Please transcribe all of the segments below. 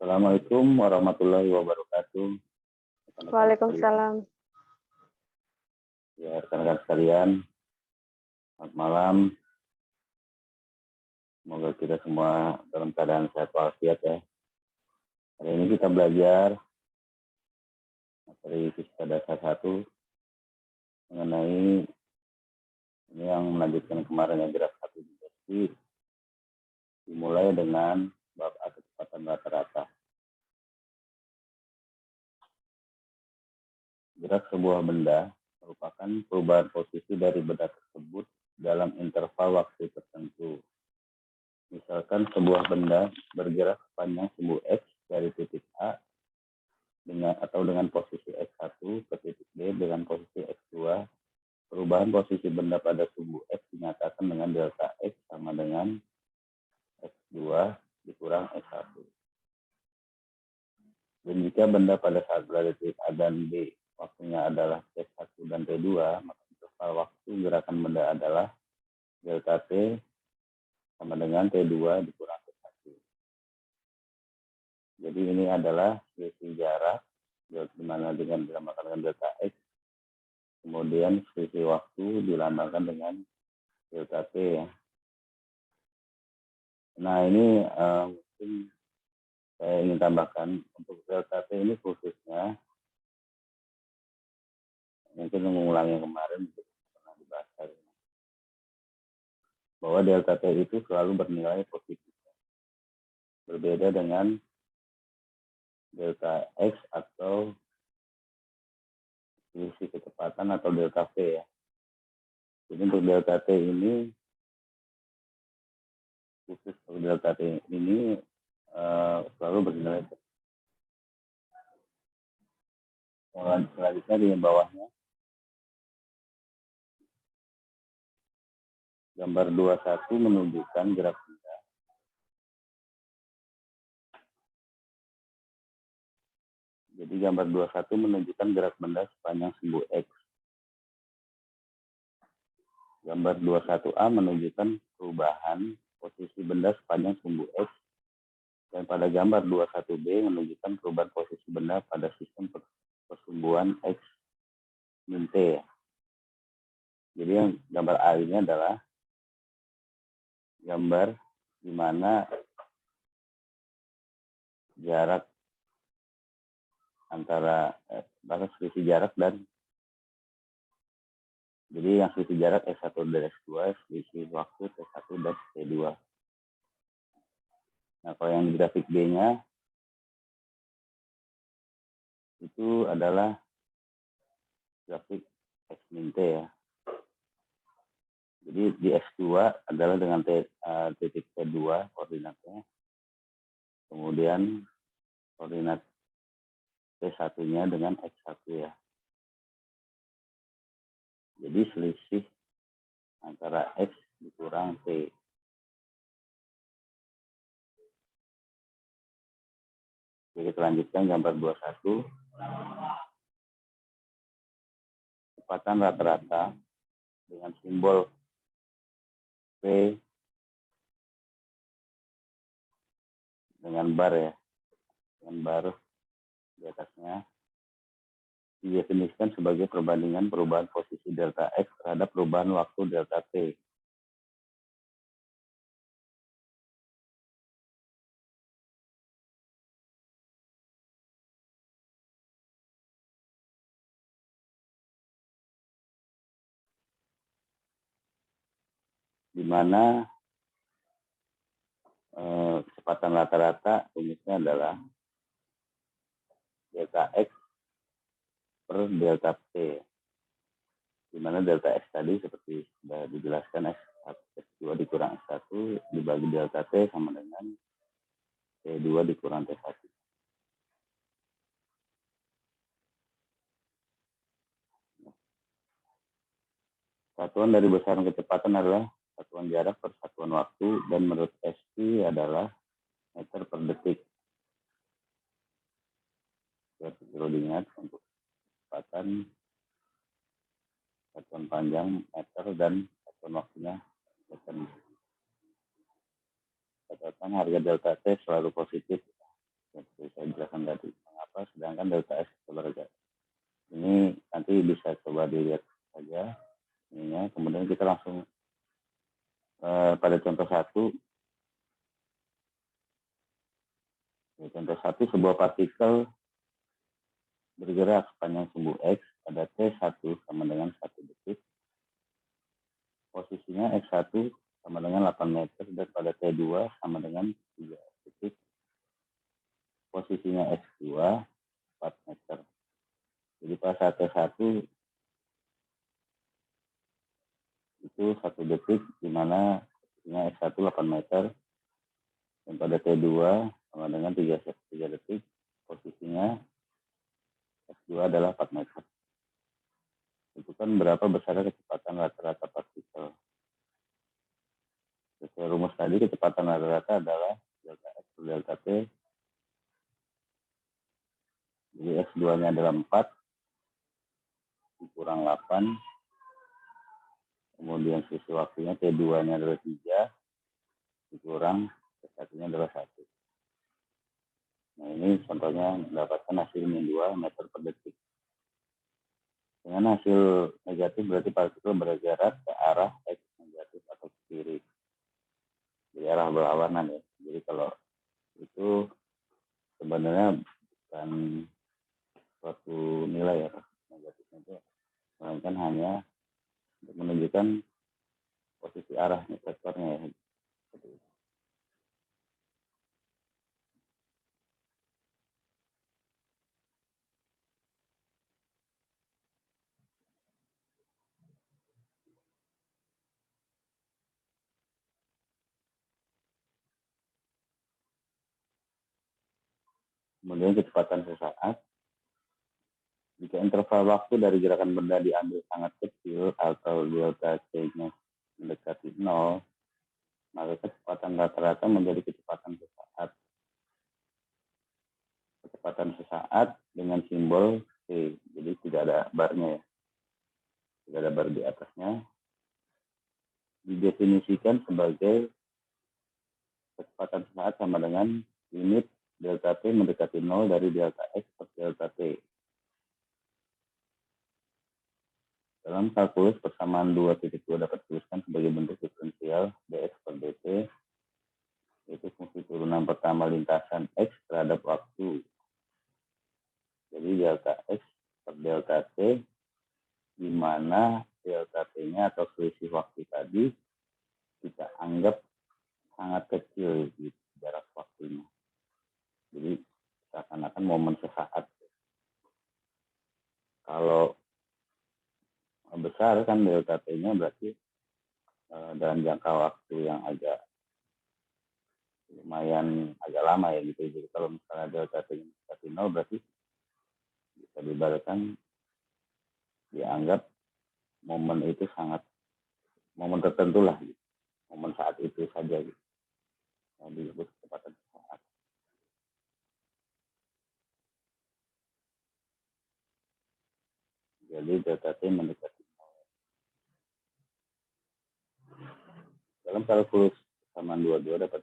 Assalamualaikum warahmatullahi wabarakatuh. Rekan-rekan sekalian. Waalaikumsalam. Ya, rekan-rekan sekalian, selamat malam. Semoga kita semua dalam keadaan sehat walafiat ya. Hari ini kita belajar materi fisika dasar 1 mengenai ini yang melanjutkan kemarin yang graf 1 di dimulai dengan bab A kecepatan rata-rata. Gerak sebuah benda merupakan perubahan posisi dari benda tersebut dalam interval waktu tertentu. Misalkan sebuah benda bergerak sepanjang sumbu X dari titik A dengan posisi X1 ke titik B dengan posisi X2. Perubahan posisi benda pada sumbu X dinyatakan dengan delta X sama dengan X2 dikurang X1. Dan jika benda pada saat berada di titik A dan B waktunya adalah T1 dan T2, maka interval waktu gerakan benda adalah delta T sama dengan T2 dikurang T1. Jadi ini adalah selisih jarak, di mana dengan dilambangkan dengan delta X. Kemudian selisih waktu dilambangkan dengan delta T ya. Nah ini mungkin saya ingin tambahkan untuk delta T ini khususnya mungkin mengulangi yang kemarin pernah dibahas hari ini, bahwa delta T itu selalu bernilai positif, berbeda dengan delta X atau selisih kecepatan atau delta V ya. Jadi untuk delta T ini, khusus untuk delta T ini selalu bernilai. Selanjutnya di bawahnya, gambar 21 menunjukkan gerak benda. Jadi gambar 21 menunjukkan gerak benda sepanjang sumbu X. Gambar 21A menunjukkan perubahan posisi benda sepanjang sumbu X. Dan pada gambar 21B menunjukkan perubahan posisi benda pada sistem persumbuan X min T. Jadi yang gambar A ini adalah gambar di mana jarak antara selisih jarak dan jadi yang selisih jarak S1 dan S2, selisih waktu T1 dan T2. Nah, kalau yang di grafik B-nya itu adalah grafik X min T ya. Jadi di S2 adalah dengan titik T2 koordinatnya. Kemudian koordinat T1-nya dengan X1 ya. Jadi selisih antara X dikurang T. Jadi kita lanjutkan gambar 21. Kecepatan rata-rata dengan simbol P dengan bar ya. Dengan bar di atasnya didefinisikan sebagai perbandingan perubahan posisi delta X terhadap perubahan waktu delta T. Di mana kecepatan rata-rata rumusnya adalah delta X per delta T. Di mana delta X tadi seperti sudah dijelaskan X2 dikurang X1 dibagi delta T sama dengan T2 dikurang T1. Satuan dari besaran kecepatan adalah satuan jarak per satuan waktu dan menurut SI adalah meter per detik. Perlu diingat untuk kecepatan satuan panjang meter dan satuan waktunya meter. Catatan harga delta T selalu positif. Seperti saya jelaskan tadi, mengapa sedangkan delta X bergerak. Ini nanti bisa coba dilihat saja ininya. Kemudian kita langsung pada contoh satu. Contoh satu, sebuah partikel bergerak sepanjang sumbu X pada T1 sama dengan 1 detik. Posisinya X1 sama dengan 8 meter dan pada T2 sama dengan 3 detik. Posisinya X2 4 meter. Jadi pada saat T1 itu 1 detik, di mana posisinya X1 8 meter dan pada T2 sama dengan 3 detik, posisinya X2 adalah 4 meter. Itu kan berapa besar kecepatan rata-rata partikel. Sesuai rumus tadi, kecepatan rata-rata adalah delta X per delta T. Jadi X2-nya adalah 4, dikurang 8. Kemudian sisi waktunya T2-nya adalah 3, dikurang T1-nya adalah 1. Nah, ini contohnya mendapatkan hasil min 2 meter per detik. Dengan hasil negatif berarti partikel bergerak ke arah X negatif atau ke kiri. Di arah berlawanan ya. Jadi kalau itu sebenarnya bukan suatu nilai ya, negatifnya itu, melainkan hanya untuk menunjukkan posisi arah vektornya ya. Kemudian kecepatan sesaat. Jika interval waktu dari gerakan benda diambil sangat kecil atau delta T-nya mendekati 0, maka kecepatan rata-rata menjadi kecepatan sesaat. Kecepatan sesaat dengan simbol C, jadi tidak ada barnya ya, tidak ada bar di atasnya, didefinisikan sebagai kecepatan sesaat sama dengan limit delta T mendekati 0 dari delta X per delta T. Dalam kalkulus, persamaan 2.2 dapat dituliskan sebagai bentuk diferensial dx per dt, yaitu fungsi turunan pertama lintasan X terhadap waktu. Jadi delta X per delta T, di mana delta T-nya atau selisih waktu tadi kita anggap sangat kecil di jarak waktunya. Jadi seakan-akan momen sesaat. Kalau besar kan delta T-nya berarti dalam jangka waktu yang agak lumayan agak lama ya gitu. Jadi kalau misalnya delta T-nya mendekati 0 berarti bisa diibaratkan dianggap momen itu sangat momen tertentu lah gitu. Momen saat itu saja gitu. Yang disebut kecepatan sesaat. Jadi delta T mendekati 0. Dalam kalkulus persamaan 22 dapat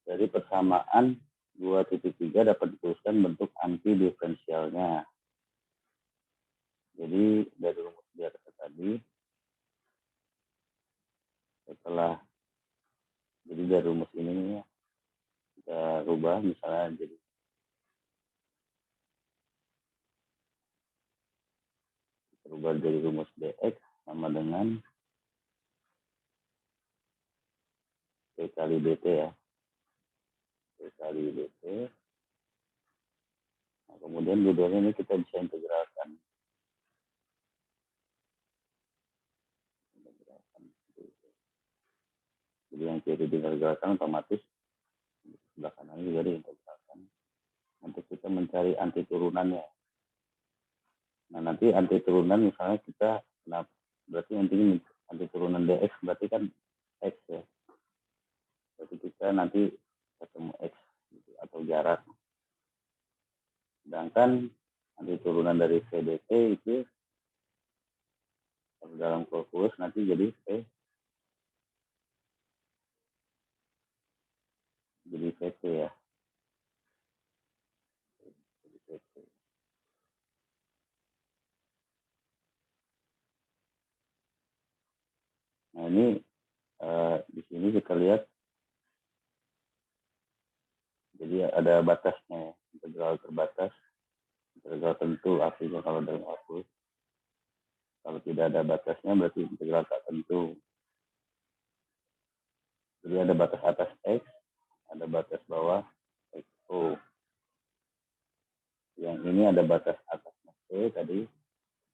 dari persamaan 2.3 dapat dituliskan bentuk anti diferensialnya. Jadi dari rumus di atas tadi, setelah jadi dari rumus ini kita rubah misalnya jadi rubah dari rumus dx sama dengan p kali dt ya, p kali dt. Nah, kemudian keduanya ini kita bisa integralkan. Jadi yang kiri diintegralkan otomatis sebelah kanan juga diintegralkan untuk kita mencari anti turunannya. Nah nanti anti turunan misalnya kita, nah berarti intinya anti turunan dx berarti kan x ya. Berarti kita nanti ketemu x gitu, atau jarak. Sedangkan anti turunan dari vdt itu dalam kalkulus nanti jadi p jadi VT ya. Jadi VT. Nah ini di sini kita lihat, jadi ada batasnya ya, integral terbatas, integral tentu artinya kalau dalam kalkulus. Kalau tidak ada batasnya berarti integral tak tentu. Jadi ada batas atas X, ada batas bawah XO. Yang ini ada batas atasnya T tadi,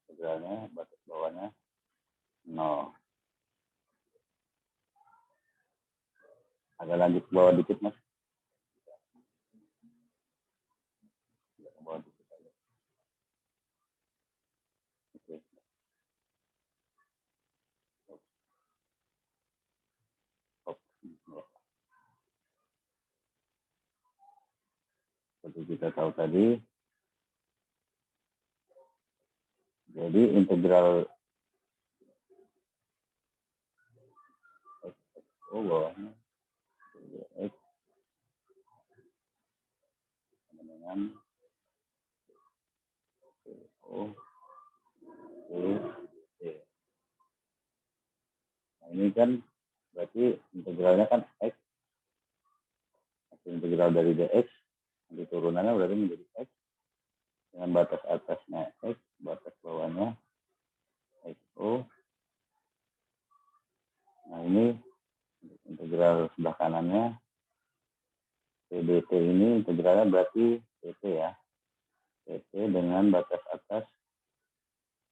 integralnya, batas bawahnya 0. Agak lanjut ke bawah dikit, Mas. Ke bawah dikit aja. Oke. Seperti kita tahu tadi, jadi integral XO bawahnya X sama dengan O T. Nah ini kan berarti integralnya kan X, integral dari dx, nanti turunannya berarti menjadi X dengan batas atasnya X, batas bawahnya XO. Nah ini integral sebelah kanannya PDT ini integralnya berarti PT ya. PT dengan batas atas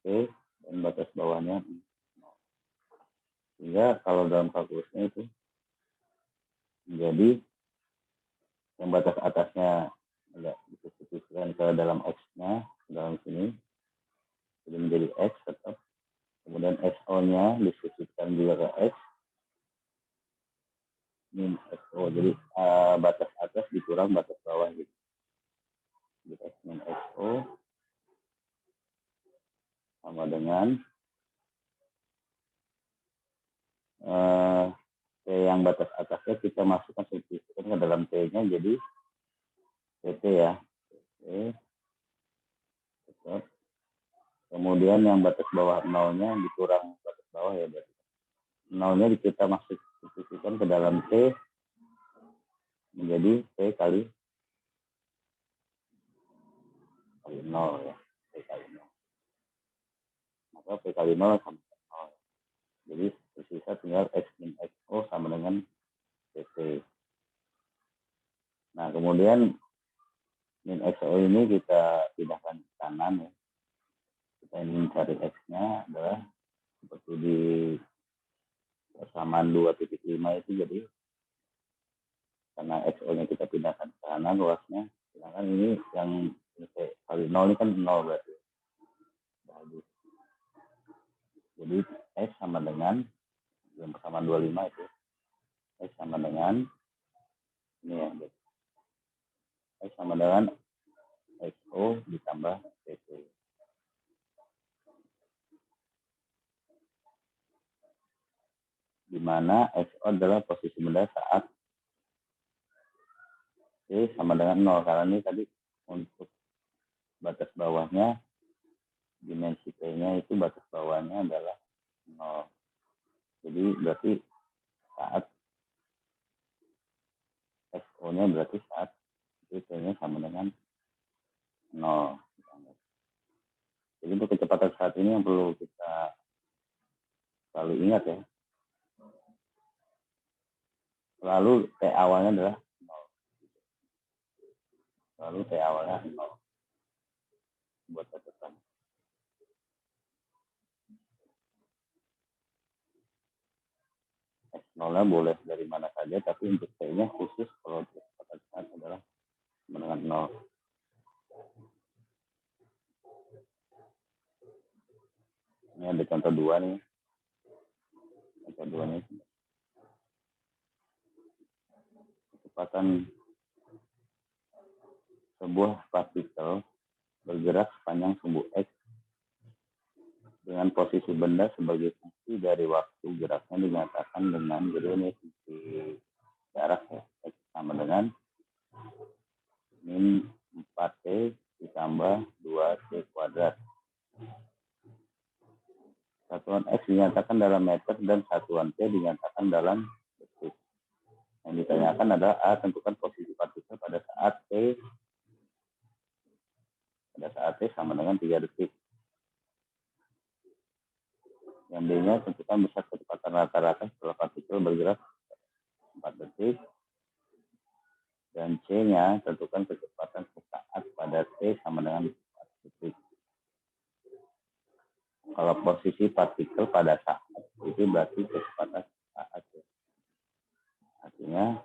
P dan batas bawahnya. Sehingga kalau dalam kalkulusnya itu menjadi yang batas atasnya agak disubstitusikan ke dalam X-nya, dalam sini. Jadi menjadi X tetap. Kemudian XO-nya disubstitusikan juga ke X. Min XO. Jadi batas atas dikurang batas bawah gitu. Jadi X min XO sama dengan T yang batas atasnya kita masukkan substitusikan ke dalam T-nya jadi PT ya. T. Kemudian yang batas bawah nolnya dikurang batas bawah ya berarti. Nolnya kita masuk substitusikan ke dalam T menjadi T kali nol ya. T kali nol. Maka P kali nol sama nol. Jadi tersisa tinggal X min XO sama dengan PT. Nah kemudian min XO ini kita pindahkan ke kanan ya. Kita ingin mencari X-nya adalah seperti di persamaan 2.5 itu, jadi karena XO-nya kita pindahkan ke kanan luasnya, sedangkan ini yang kali 0 ini kan 0 berarti. Bagus. Jadi X sama dengan yang persamaan 25 itu, X sama dengan ini ya, X sama dengan XO ditambah PT. Di mana XO adalah posisi benda saat T sama dengan 0, karena ini tadi untuk batas bawahnya, dimensi T-nya itu batas bawahnya adalah 0. Jadi berarti saat XO-nya berarti saat T-nya sama dengan 0. Jadi untuk kecepatan saat ini yang perlu kita selalu ingat ya, selalu T awalnya adalah 0. Selalu T awalnya 0. Buat catatan. X0-nya boleh dari mana saja, tapi untuk T-nya khusus kalau kecepatan saat adalah sama dengan 0. Ini ada contoh 2 nih. Contoh 2 nih. Kecepatan sebuah partikel bergerak sepanjang sumbu X dengan posisi benda sebagai fungsi dari waktu geraknya dinyatakan dengan, jadi ini fungsi jarak ya, X sama dengan min 4T ditambah 2T kuadrat. Satuan X dinyatakan dalam meter dan satuan T dinyatakan dalam detik. Yang ditanyakan adalah A, tentukan posisi partikel pada saat T sama dengan 3 detik. Yang B-nya tentukan besar kecepatan rata-rata setelah partikel bergerak 4 detik. Dan C-nya tentukan kecepatan sesaat pada T sama dengan 4 detik. Kalau posisi partikel pada saat itu berarti kecepatan saat. Artinya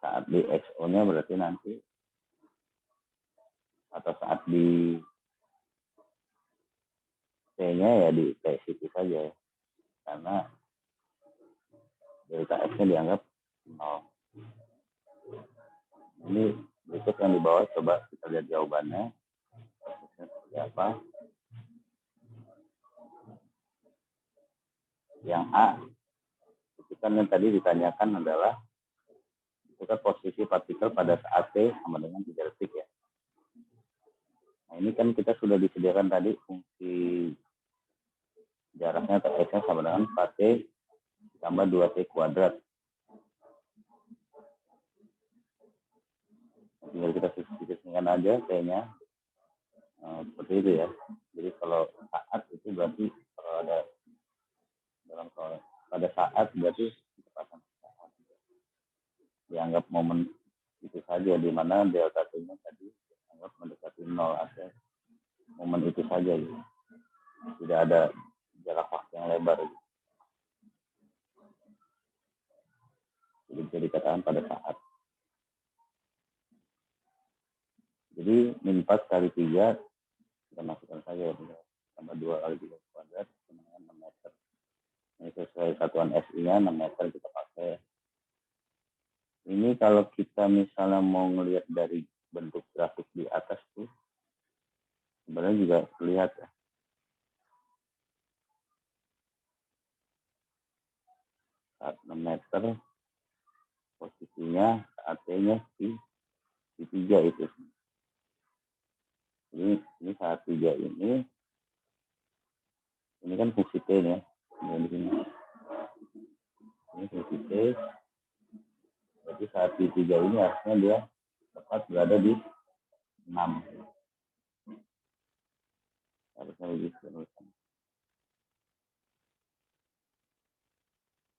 saat di XO-nya berarti nanti atau saat di T-nya ya di T situ saja ya. Karena delta X-nya dianggap 0. Ini berikut yang di bawah, coba kita lihat jawabannya. Seperti apa? Yang A, itu kan yang tadi ditanyakan adalah itu kan posisi partikel pada saat T sama dengan 3 detik ya. Nah ini kan kita sudah disediakan tadi fungsi jaraknya atau X-nya sama dengan 4T ditambah 2T kuadrat. Tinggal kita substitusikan aja T-nya. Seperti itu ya. Jadi kalau saat itu berarti kalau ada dalam pada saat berarti kecepatan saat. Dianggap momen itu saja, di mana delta T-nya tadi dianggap mendekati 0 atau momen itu saja gitu. Tidak ada jarak waktu yang lebar gitu. Jadi bisa dikatakan pada saat. Jadi min 4 kali 3 kita masukkan saja ya, tambah 2 kali 3 kuadrat sama dengan 6 meter. Ini sesuai satuan SI-nya 6 meter kita pakai. Ini kalau kita misalnya mau ngelihat dari bentuk grafik di atas tuh sebenarnya juga terlihat ya. Saat 6 meter posisinya saat T-nya di 3 itu. Ini saat 3 ini kan fungsi T ya. Ini fungsi T. Jadi saat di 3 ini harusnya dia tepat berada di 6. Harusnya begitu.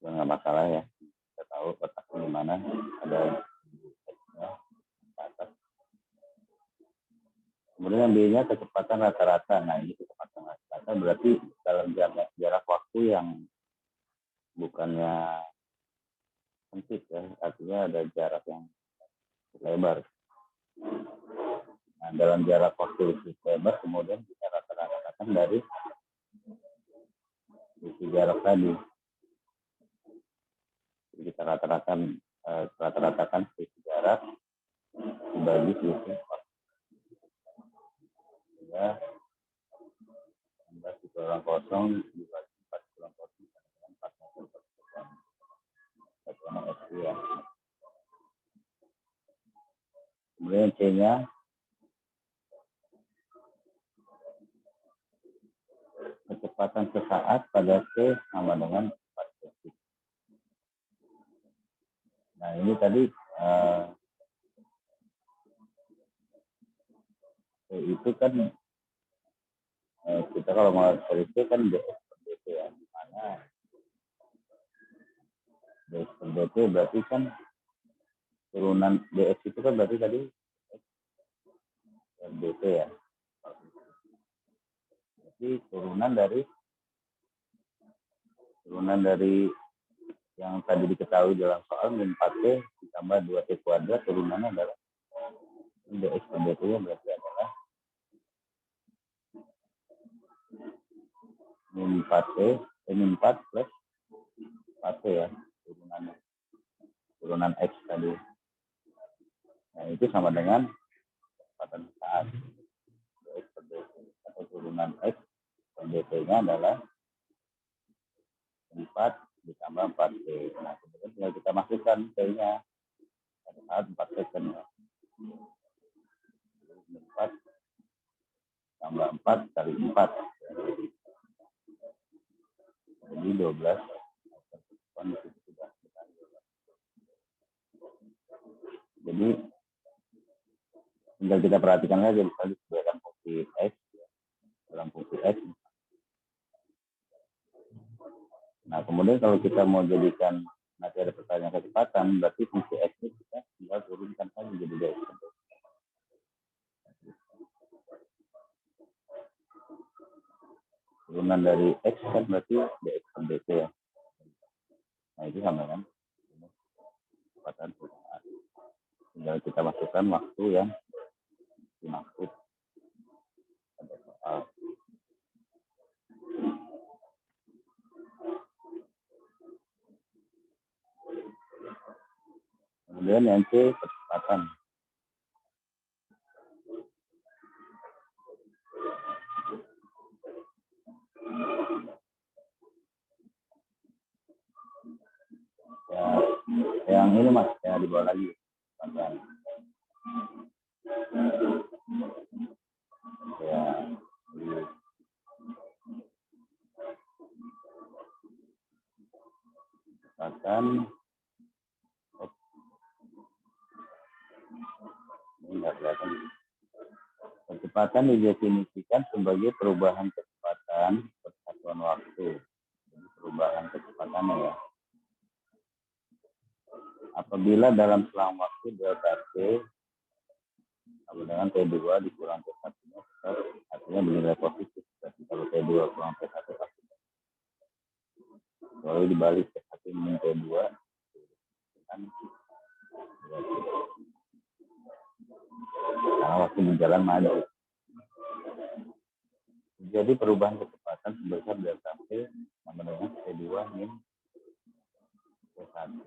Ya, nggak masalah ya. Kita tahu letaknya di mana. Ada ya, atas. Kemudian yang B-nya kecepatan rata-rata. Nah ini kecepatan rata-rata berarti dalam jarak waktu yang bukannya sempit ya. Artinya ada jarak yang lebar. Nah dalam jarak waktu lebar kemudian kita rata-ratakan dari sisi jarak tadi. Jadi kita rata-ratakan sisi jarak dibagi sisi ya 16 kurang kosong dibagi 4 kurang kosong dengan 4 meter per second. Satuan SI ya. Kemudian C-nya kecepatan sesaat pada T sama dengan 4 detik. Nah ini tadi itu kan kita kalau mau itu kan dx per dt ya, di mana dx per dt berarti kan turunan dx itu kan berarti tadi per dt ya. Jadi turunan dari yang tadi diketahui dalam soal min 4t ditambah 2t kuadrat, turunannya adalah dx per dt nya berarti adalah min 4 plus 4t ya, turunan x tadi. Nah itu sama dengan kecepatan saat dx per dt atau turunan x per dt nya adalah 4 ditambah 4T. Nah, kemudian tinggal kita masukkan T-nya. Pada saat 4 second ya. 4 tambah 4 kali 4. Jadi 12. Jadi tinggal kita perhatikan saja, misalnya disediakan fungsi X dalam fungsi X. Nah, kemudian kalau kita mau jadikan nanti ada pertanyaan kecepatan, berarti fungsi X itu kita tinggal turunkan saja jadi dx. Turunan dari X kan berarti dx per dt ya. Nah, itu sama kan? Kecepatan saat. Tinggal kita masukkan waktu yang dimaksud pada soal. Kemudian yang C, kecepatan. Ya, yang ini mas, ya di bawah lagi. Ya, kecepatan. Ini nggak kelihatan. Kecepatan didefinisikan sebagai perubahan kecepatan persatuan waktu. Jadi perubahan kecepatannya ya. Apabila dalam selang waktu delta T sama dengan T2 dikurang T1 nya artinya bernilai positif. Berarti kalau T2 kurang T1 pasti. Kalau dibalik T1 min T2 kan karena waktu berjalan maju. Jadi perubahan kecepatan sebesar delta T sama dengan T2 min T1.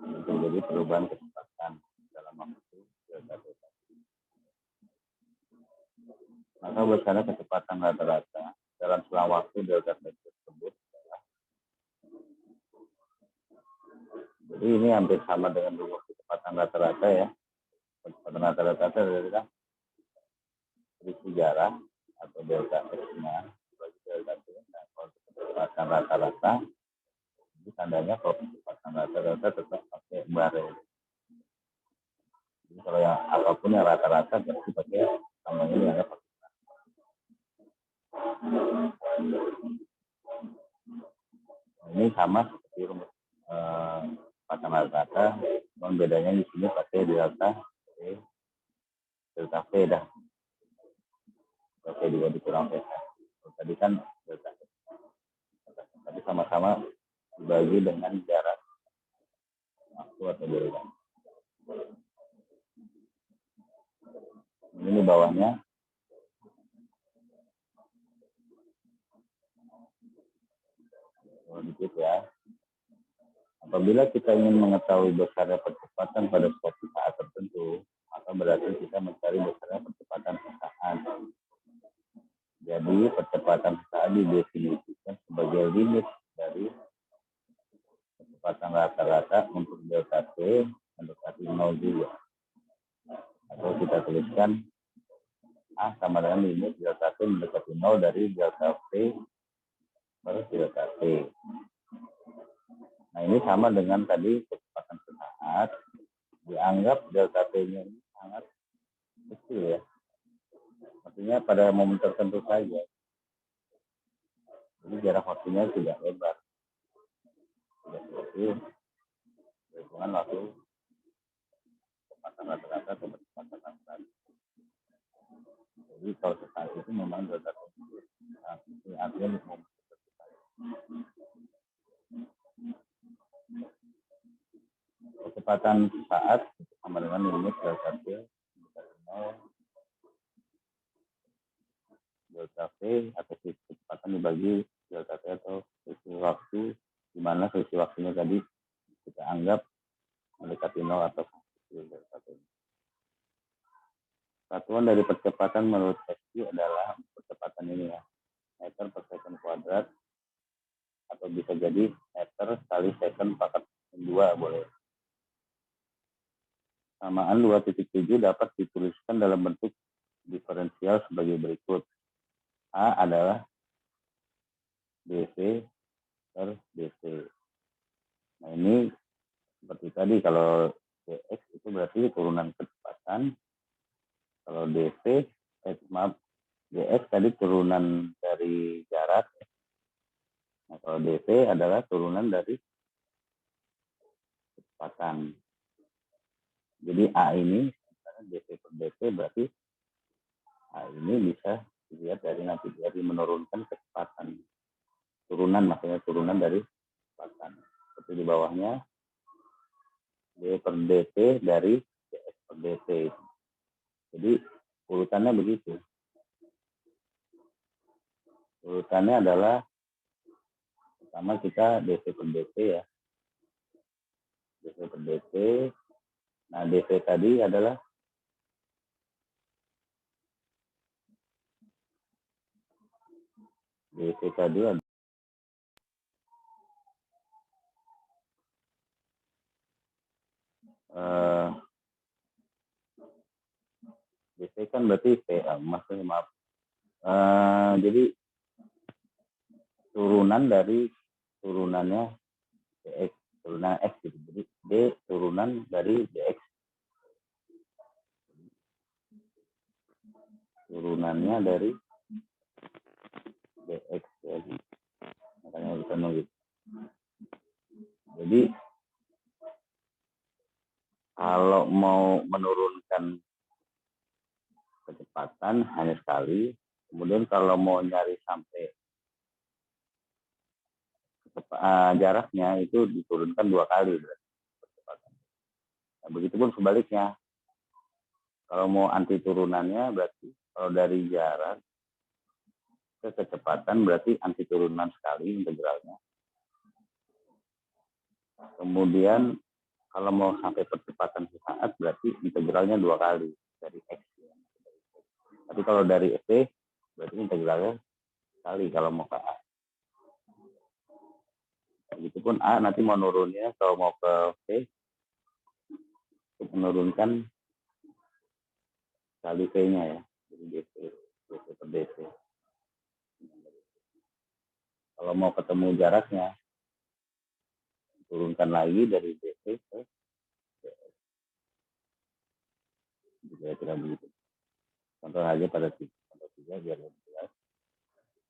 Itu jadi perubahan kecepatan dalam waktu delta T. Maka besaran kecepatan rata-rata dalam selang waktu delta T tersebut. Jadi ini hampir sama dengan rumus kecepatan rata-rata ya. Kecepatan rata-rata adalah selisih jarak atau delta X-nya bagi delta T. Nah, kalau kecepatan rata-rata, ini tandanya kalau kecepatan rata-rata tetap pakai bare. Jadi kalau yang apapun yang rata-rata pasti pakai namanya yang ada. Ini sama seperti rumus kecepatan rata-rata, namun bedanya di sini pakai delta T, delta V dah. Delta V juga dikurang V. Tadi kan delta T. Tapi sama-sama dibagi dengan jarak waktu atau delta. Ini bawahnya. Dikit ya. Apabila kita ingin mengetahui besarnya percepatan pada suatu saat tertentu, maka berarti kita mencari besarnya percepatan sesaat. Jadi percepatan sesaat didefinisikan sebagai limit dari kecepatan rata-rata untuk delta T mendekati 0 juga. Atau kita tuliskan A sama dengan limit delta T mendekati 0 dari delta T baru delta T. Nah ini sama dengan tadi kecepatan sesaat, dianggap delta T-nya ini sangat kecil ya. Artinya pada momen tertentu saja. Jadi jarak waktunya tidak lebar. Tidak seperti hitungan waktu kecepatan rata-rata atau kecepatan rata-rata. Jadi kalau sesaat itu memang delta T artinya momen tertentu saja. Kecepatan saat sama dengan limit delta T delta V atau kecepatan dibagi delta T atau selisih waktu, di mana selisih waktunya tadi kita anggap mendekati 0 atau delta T. Satuan dari percepatan menurut Hesky adalah percepatan ini ya, meter per second kuadrat atau bisa jadi meter kali second pangkat 2 boleh. Samaan 2.7 dapat dituliskan dalam bentuk diferensial sebagai berikut. A adalah dV per dt. Nah ini seperti tadi, kalau dx itu berarti turunan kecepatan. Kalau dv, dx tadi turunan dari jarak. Nah kalau dv adalah turunan dari kecepatan. Jadi A ini, dv per dt berarti A ini bisa dilihat dari nanti dari menurunkan kecepatan. Turunan, maksudnya turunan dari kecepatan. Seperti di bawahnya, d per dt dari dx per dt. Jadi urutannya begitu. Urutannya adalah pertama kita dv per dt ya. dv per dt. Nah dv tadi adalah dv kan berarti maksudnya maaf. Jadi turunan dari turunannya dx, turunan x gitu. Jadi d turunan dari dx. Turunannya dari dx ya. Makanya bisa nunggu. Jadi kalau mau menurunkan kecepatan hanya sekali. Kemudian kalau mau nyari sampai jaraknya itu diturunkan 2 kali berarti kecepatan. Nah, begitupun sebaliknya. Kalau mau anti turunannya berarti kalau dari jarak ke kecepatan berarti anti turunan sekali integralnya. Kemudian kalau mau sampai percepatan sesaat berarti integralnya 2 kali dari x. Tapi kalau dari f berarti integralnya sekali kalau mau ke a. Begitupun a nanti mau nurunnya kalau mau ke v untuk menurunkan kali v-nya ya. Jadi dv per dt. Kalau mau ketemu jaraknya turunkan lagi dari dv ke dx. Kira-kira begitu. Contoh aja pada contoh 3 biar lebih jelas.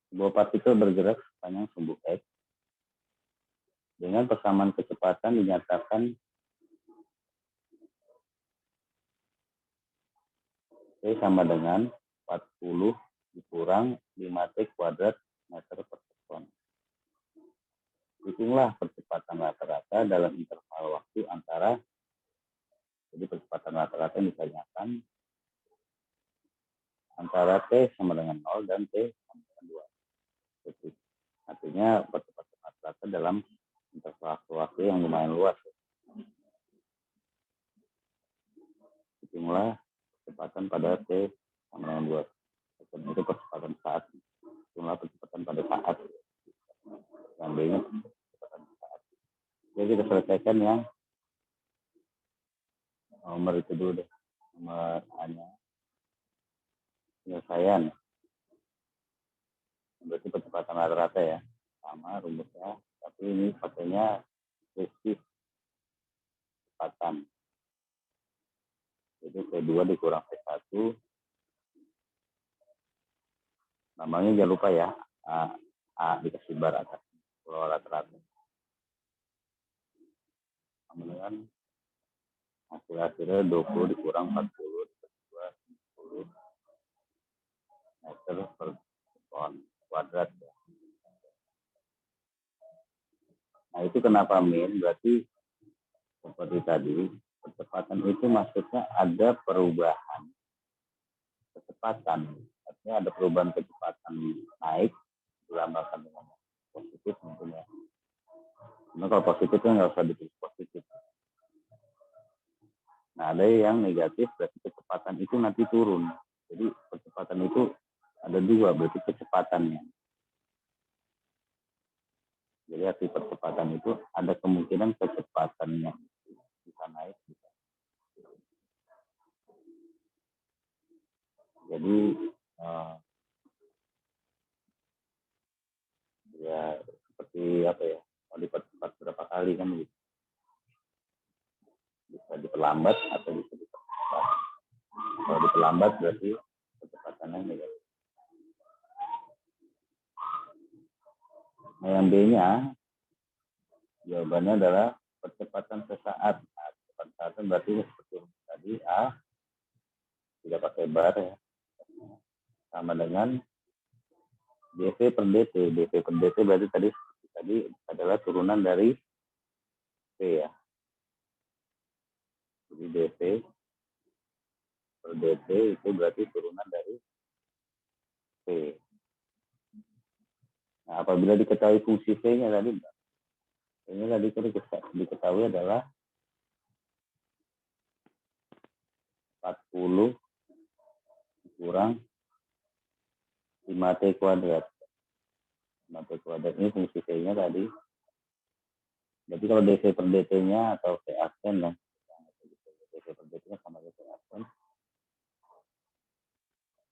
Sebuah partikel bergerak sepanjang sumbu x dengan persamaan kecepatan dinyatakan T sama dengan 40 dikurang 5T kuadrat meter per sekon. Hitunglah percepatan rata-rata dalam interval waktu antara, jadi percepatan rata-rata yang ditanyakan antara T sama dengan 0 dan T sama dengan 2. Jadi, artinya percepatan rata-rata dalam interval waktu yang lumayan luas. Hitunglah percepatan pada T sama dengan 2. Itu percepatan saat. Hitunglah percepatan pada saat. Yang B-nya percepatan saat. Jadi kita selesaikan yang nomor itu dulu deh. Nomor A-nya. Penyelesaian. Berarti percepatan rata-rata ya. Sama rumusnya. Tapi ini pakainya selisih kecepatan. Jadi V2 dikurang V1. Namanya jangan lupa ya. A dikasih bar atas. Kalau rata-rata. Kemudian hasil-hasilnya 20 dikurang 40. 10 meter per sekon kuadrat ya. Nah itu kenapa min? Berarti seperti tadi, percepatan itu maksudnya ada perubahan kecepatan. Artinya ada perubahan kecepatan naik, dilambangkan dengan positif mungkin ya. Cuma kalau positifnya nggak usah ditulis positif. Nah ada yang negatif, berarti kecepatan itu nanti turun. Jadi kecepatan itu ada 2, berarti kecepatannya. Jadi arti percepatan itu ada kemungkinan kecepatannya bisa naik, bisa. Jadi ya seperti apa ya, mau dipercepat berapa kali kan gitu. Bisa diperlambat atau bisa dipercepat. Kalau diperlambat berarti kecepatannya negatif. Nah yang B-nya jawabannya adalah percepatan sesaat. Nah, percepatan sesaat berarti seperti tadi A tidak pakai bar ya, sama dengan dv per dt. Dv per dt berarti tadi adalah turunan dari P ya. Jadi dv per dt itu berarti turunan dari P. Nah, apabila diketahui fungsi V-nya tadi, ini tadi diketahui adalah 40 kurang 5T kuadrat. 5T kuadrat ini fungsi V-nya tadi. Jadi kalau dv per dt-nya atau V aksen ya, dv per dt-nya sama dengan V aksen,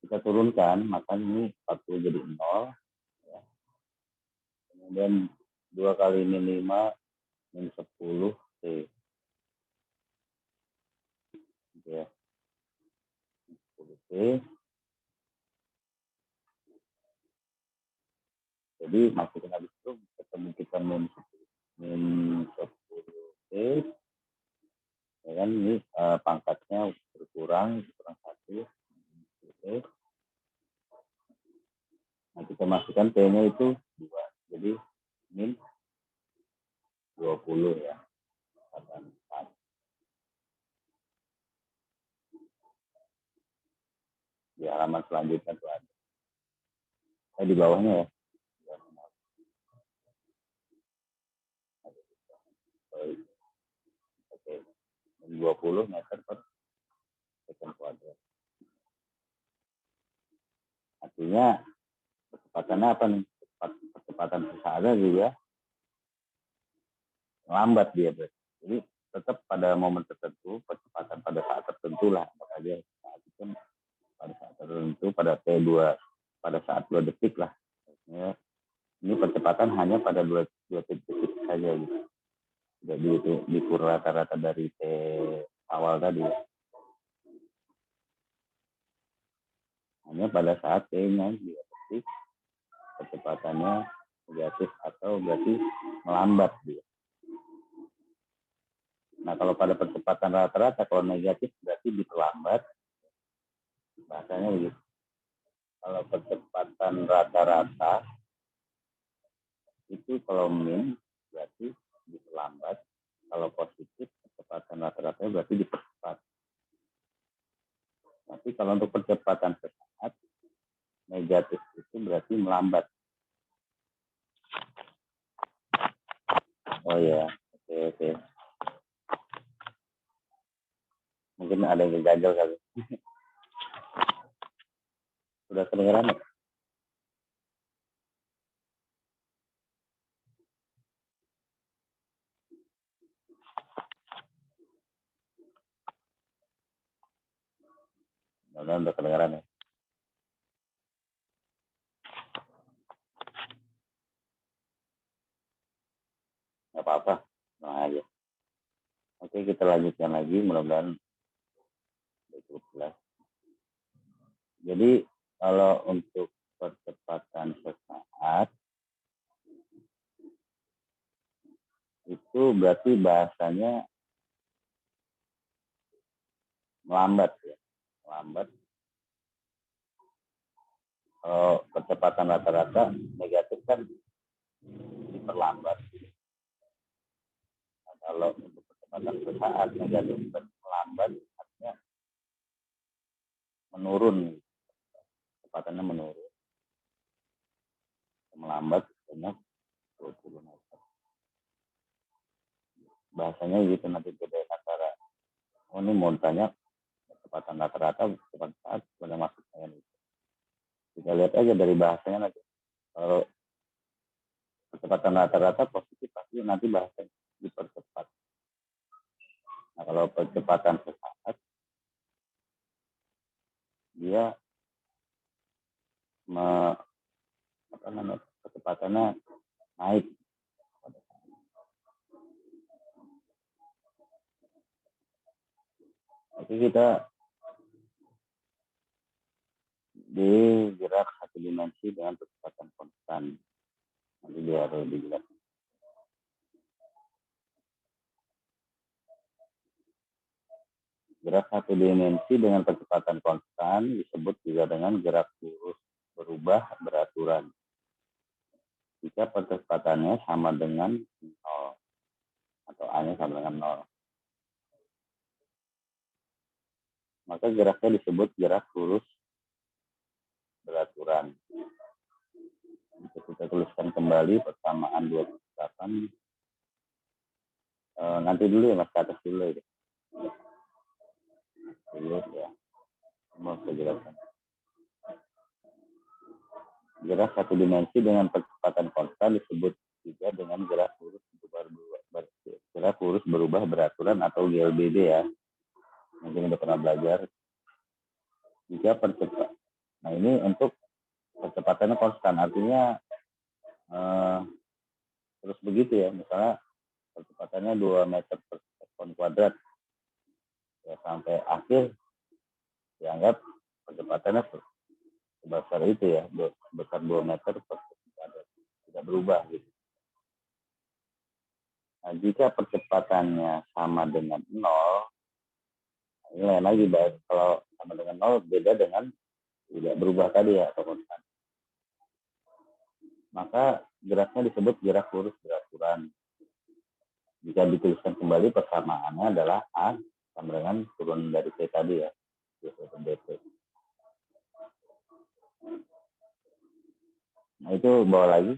kita turunkan, maka ini 40 jadi 0. Ya. Kemudian 2 kali ini 5, min 10 T. Ya. 10 T. Jadi masukin habis itu ketemu kita min 10 T. Ya kan, ini pangkatnya berkurang 1. T. Nah, kita masukkan T-nya itu 2. Jadi min 20 ya. Di halaman selanjutnya tuh ada. Di bawahnya ya. Oke. 20 meter per second kuadrat. Artinya kecepatannya apa nih? Kecepatan sesaatnya juga lambat dia berarti. Jadi tetap pada momen tertentu, percepatan pada saat tertentu lah. Makanya saat itu pada saat tertentu, pada T2, pada saat 2 detik lah. Ya, ini percepatan hanya pada 2 detik saja gitu. Tidak diukur rata-rata dari T awal tadi. Hanya pada saat T-nya 2 detik, kecepatannya negatif atau berarti melambat dia. Nah, kalau pada percepatan rata-rata, kalau negatif berarti diperlambat. Bahasanya begitu. Kalau percepatan rata-rata, itu kalau min berarti diperlambat. Kalau positif, percepatan rata-rata berarti dipercepat. Tapi kalau untuk percepatan sesaat, negatif itu berarti melambat. Oh ya, oke. Mungkin ada yang gagal kali. Sudah kedengeran ya? Udah kedengeran ya? Nggak apa-apa. Nah aja. Oke, kita lanjutkan lagi. Mudah-mudahan cukup jelas. Jadi kalau untuk percepatan sesaat itu berarti bahasanya melambat ya. Melambat. Kalau kecepatan rata-rata negatif kan diperlambat. Nah, kalau untuk kecepatan sesaat negatif melambat, artinya menurun. Kecepatannya menurun. Melambat sebanyak 20 meter. Bahasanya gitu, nanti bedain antara ini mau ditanya kecepatan rata-rata, kecepatan saat, pada maksudnya gitu. Kita lihat aja dari bahasanya nanti. Kalau Percepatan rata-rata positif pasti nanti bahasanya dipercepat. Nah, kalau percepatan sesaat, dia kecepatannya naik. Oke, kita digerak satu dimensi dengan kecepatan konstan. Nanti biar lebih jelas. Gerak satu dimensi dengan kecepatan konstan disebut juga dengan gerak lurus berubah beraturan. Jika percepatannya sama dengan 0 atau A-nya sama dengan 0. Maka geraknya disebut gerak lurus beraturan. Jika kita tuliskan kembali persamaan dua percepatan, nanti dulu ya Mas, ke atas dulu ya. Ya, mau saya jelaskan. Gerak satu dimensi dengan percepatan konstan disebut juga dengan gerak lurus berubah beraturan atau GLBB ya. Mungkin udah pernah belajar. Jika percepat. Nah, ini untuk percepatannya konstan, artinya terus begitu ya. Misalnya percepatannya 2 meter per sekon kuadrat. Ya, sampai akhir dianggap percepatannya sebesar itu ya, sebesar 2 meter per sekon kuadrat. Tidak berubah gitu. Nah, jika percepatannya sama dengan 0, ini lain lagi, kalau sama dengan 0 beda dengan tidak berubah tadi ya, atau konstan. Maka geraknya disebut gerak lurus beraturan. Jika dituliskan kembali persamaannya adalah A sama dengan turun dari T tadi ya, dp. Nah, itu bawa lagi.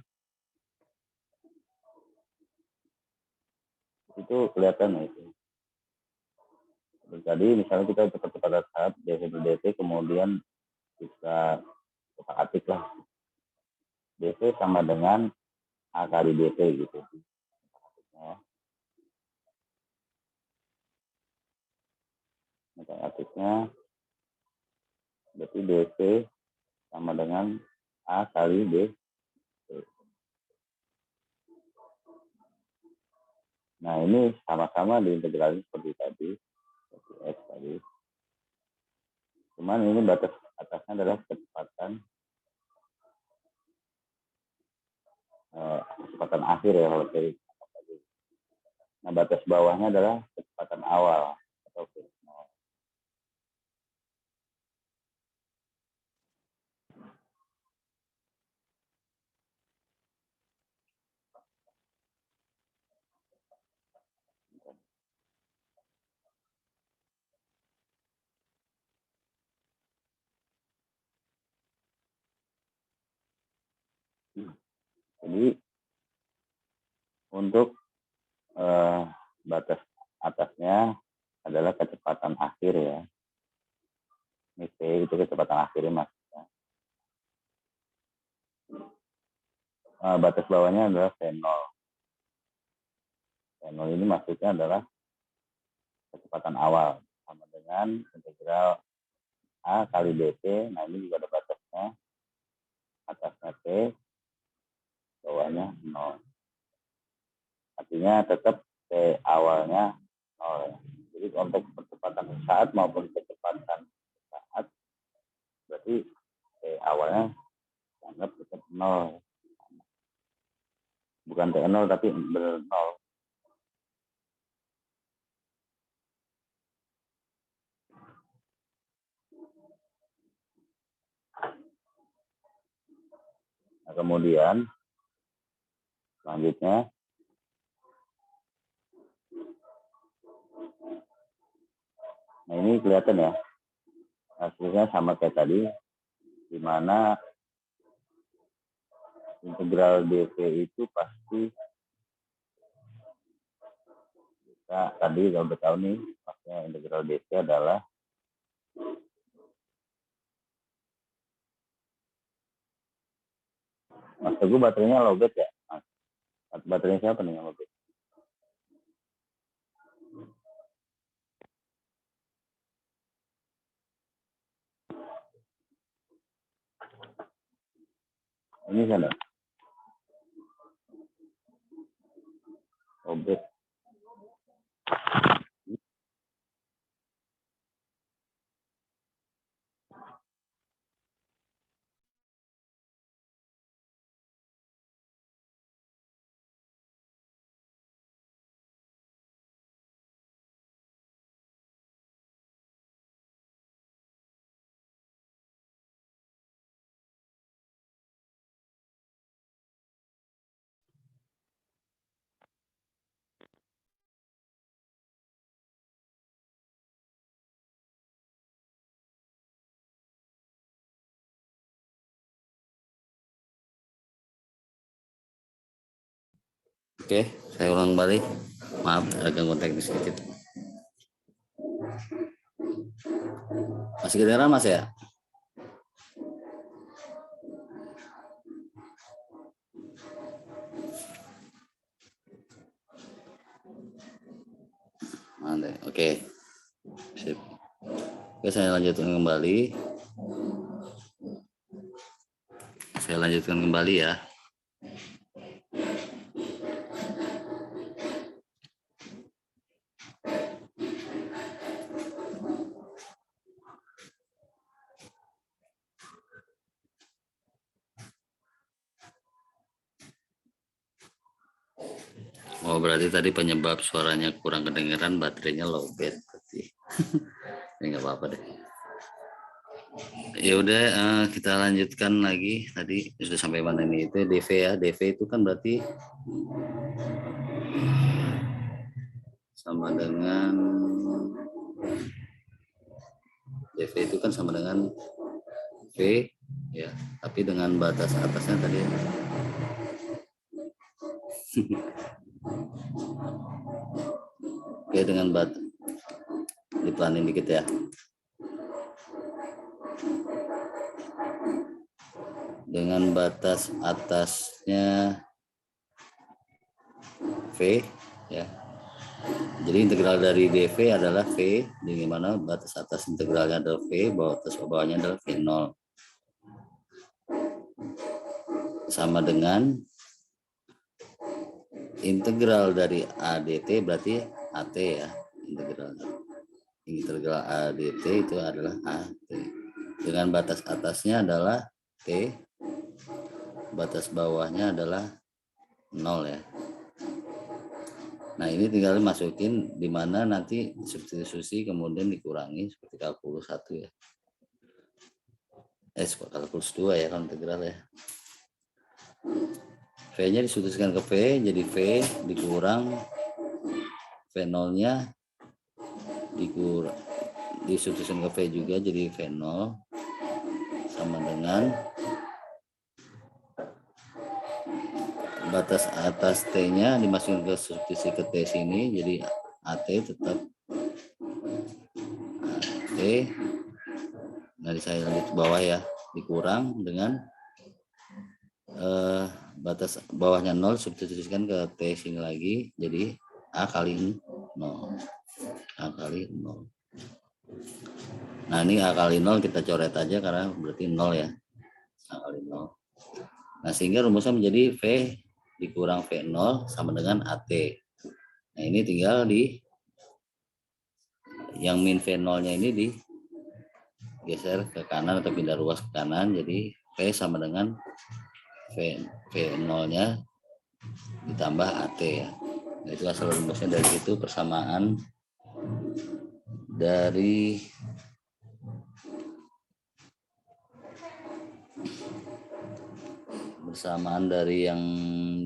Itu kelihatan ya itu. Tadi misalnya kita cepat-cepat saat dp kemudian kita atik lah. dp sama dengan A kali dp gitu. Matematiknya berarti dp sama dengan A kali D. Nah, ini sama-sama diintegralin seperti tadi, seperti X tadi. Cuman ini batas atasnya adalah kecepatan akhir ya kalau dari. Nah, batas bawahnya adalah kecepatan awal atau frictional. Jadi untuk batas atasnya adalah kecepatan akhir ya. Ini P itu kecepatan akhirnya maksudnya. Batas bawahnya adalah V0. V0 ini maksudnya adalah kecepatan awal sama dengan integral A kali dp. Nah, ini juga ada batasnya. Atasnya T, bawahnya 0. Artinya tetap T awalnya 0. Jadi untuk percepatan saat maupun kecepatan saat, berarti T awalnya dianggap tetap 0. Bukan T0 tapi benar 0. Nah, kemudian selanjutnya nah ini kelihatan ya, hasilnya sama kayak tadi, di mana integral dv itu pasti kita tadi udah tahu nih, maksudnya integral dv adalah Mas Teguh baterainya lowbat ya? Baterainya siapa nih yang lobet? Ini sana. Lobet. Oke, saya ulang kembali. Maaf, ada gangguan teknis sedikit. Masih kedengeran Mas ya? Mantap. Oke. Sip. Oke, saya lanjutkan kembali. Ya. Oh, berarti tadi penyebab suaranya kurang kedengeran, baterainya lowbat berarti. Ya nggak apa-apa deh. Ya udah, kita lanjutkan lagi. Tadi sudah sampai mana nih? Itu DV ya. DV itu kan berarti sama dengan DV itu kan sama dengan V ya, tapi dengan batas atasnya tadi. Oke, dengan dipelanin dikit ya. Dengan batas atasnya V ya. Jadi integral dari dV adalah V, di mana batas atas integralnya adalah V, batas bawahnya adalah V0. Sama dengan integral dari ADT berarti AT ya. Integral ADT itu adalah AT. Dengan batas atasnya adalah T, batas bawahnya adalah 0 ya. Nah, ini tinggal masukin di mana nanti substitusi kemudian dikurangi seperti kalkulus 1 ya. Kalkulus 2 ya, kalau integral ya. V-nya disubstitusikan ke V, jadi V dikurang V0-nya disubstitusikan ke V juga, jadi V0 sama dengan batas atas T-nya dimasukkan ke substitusi ke T sini, jadi AT tetap AT. Nah, saya lanjut ke bawah ya, dikurang dengan batas bawahnya 0 substitusikan ke T sini lagi, jadi A kali 0. A kali 0. Nah, ini A kali 0 kita coret aja karena berarti 0 ya. A kali 0. Nah, sehingga rumusnya menjadi V dikurang V0 sama dengan AT. Nah, ini tinggal yang min V0-nya ini digeser ke kanan atau pindah ruas ke kanan, jadi V sama dengan V0-nya ditambah AT ya. Nah, itu asal rumusnya. Dari situ persamaan dari yang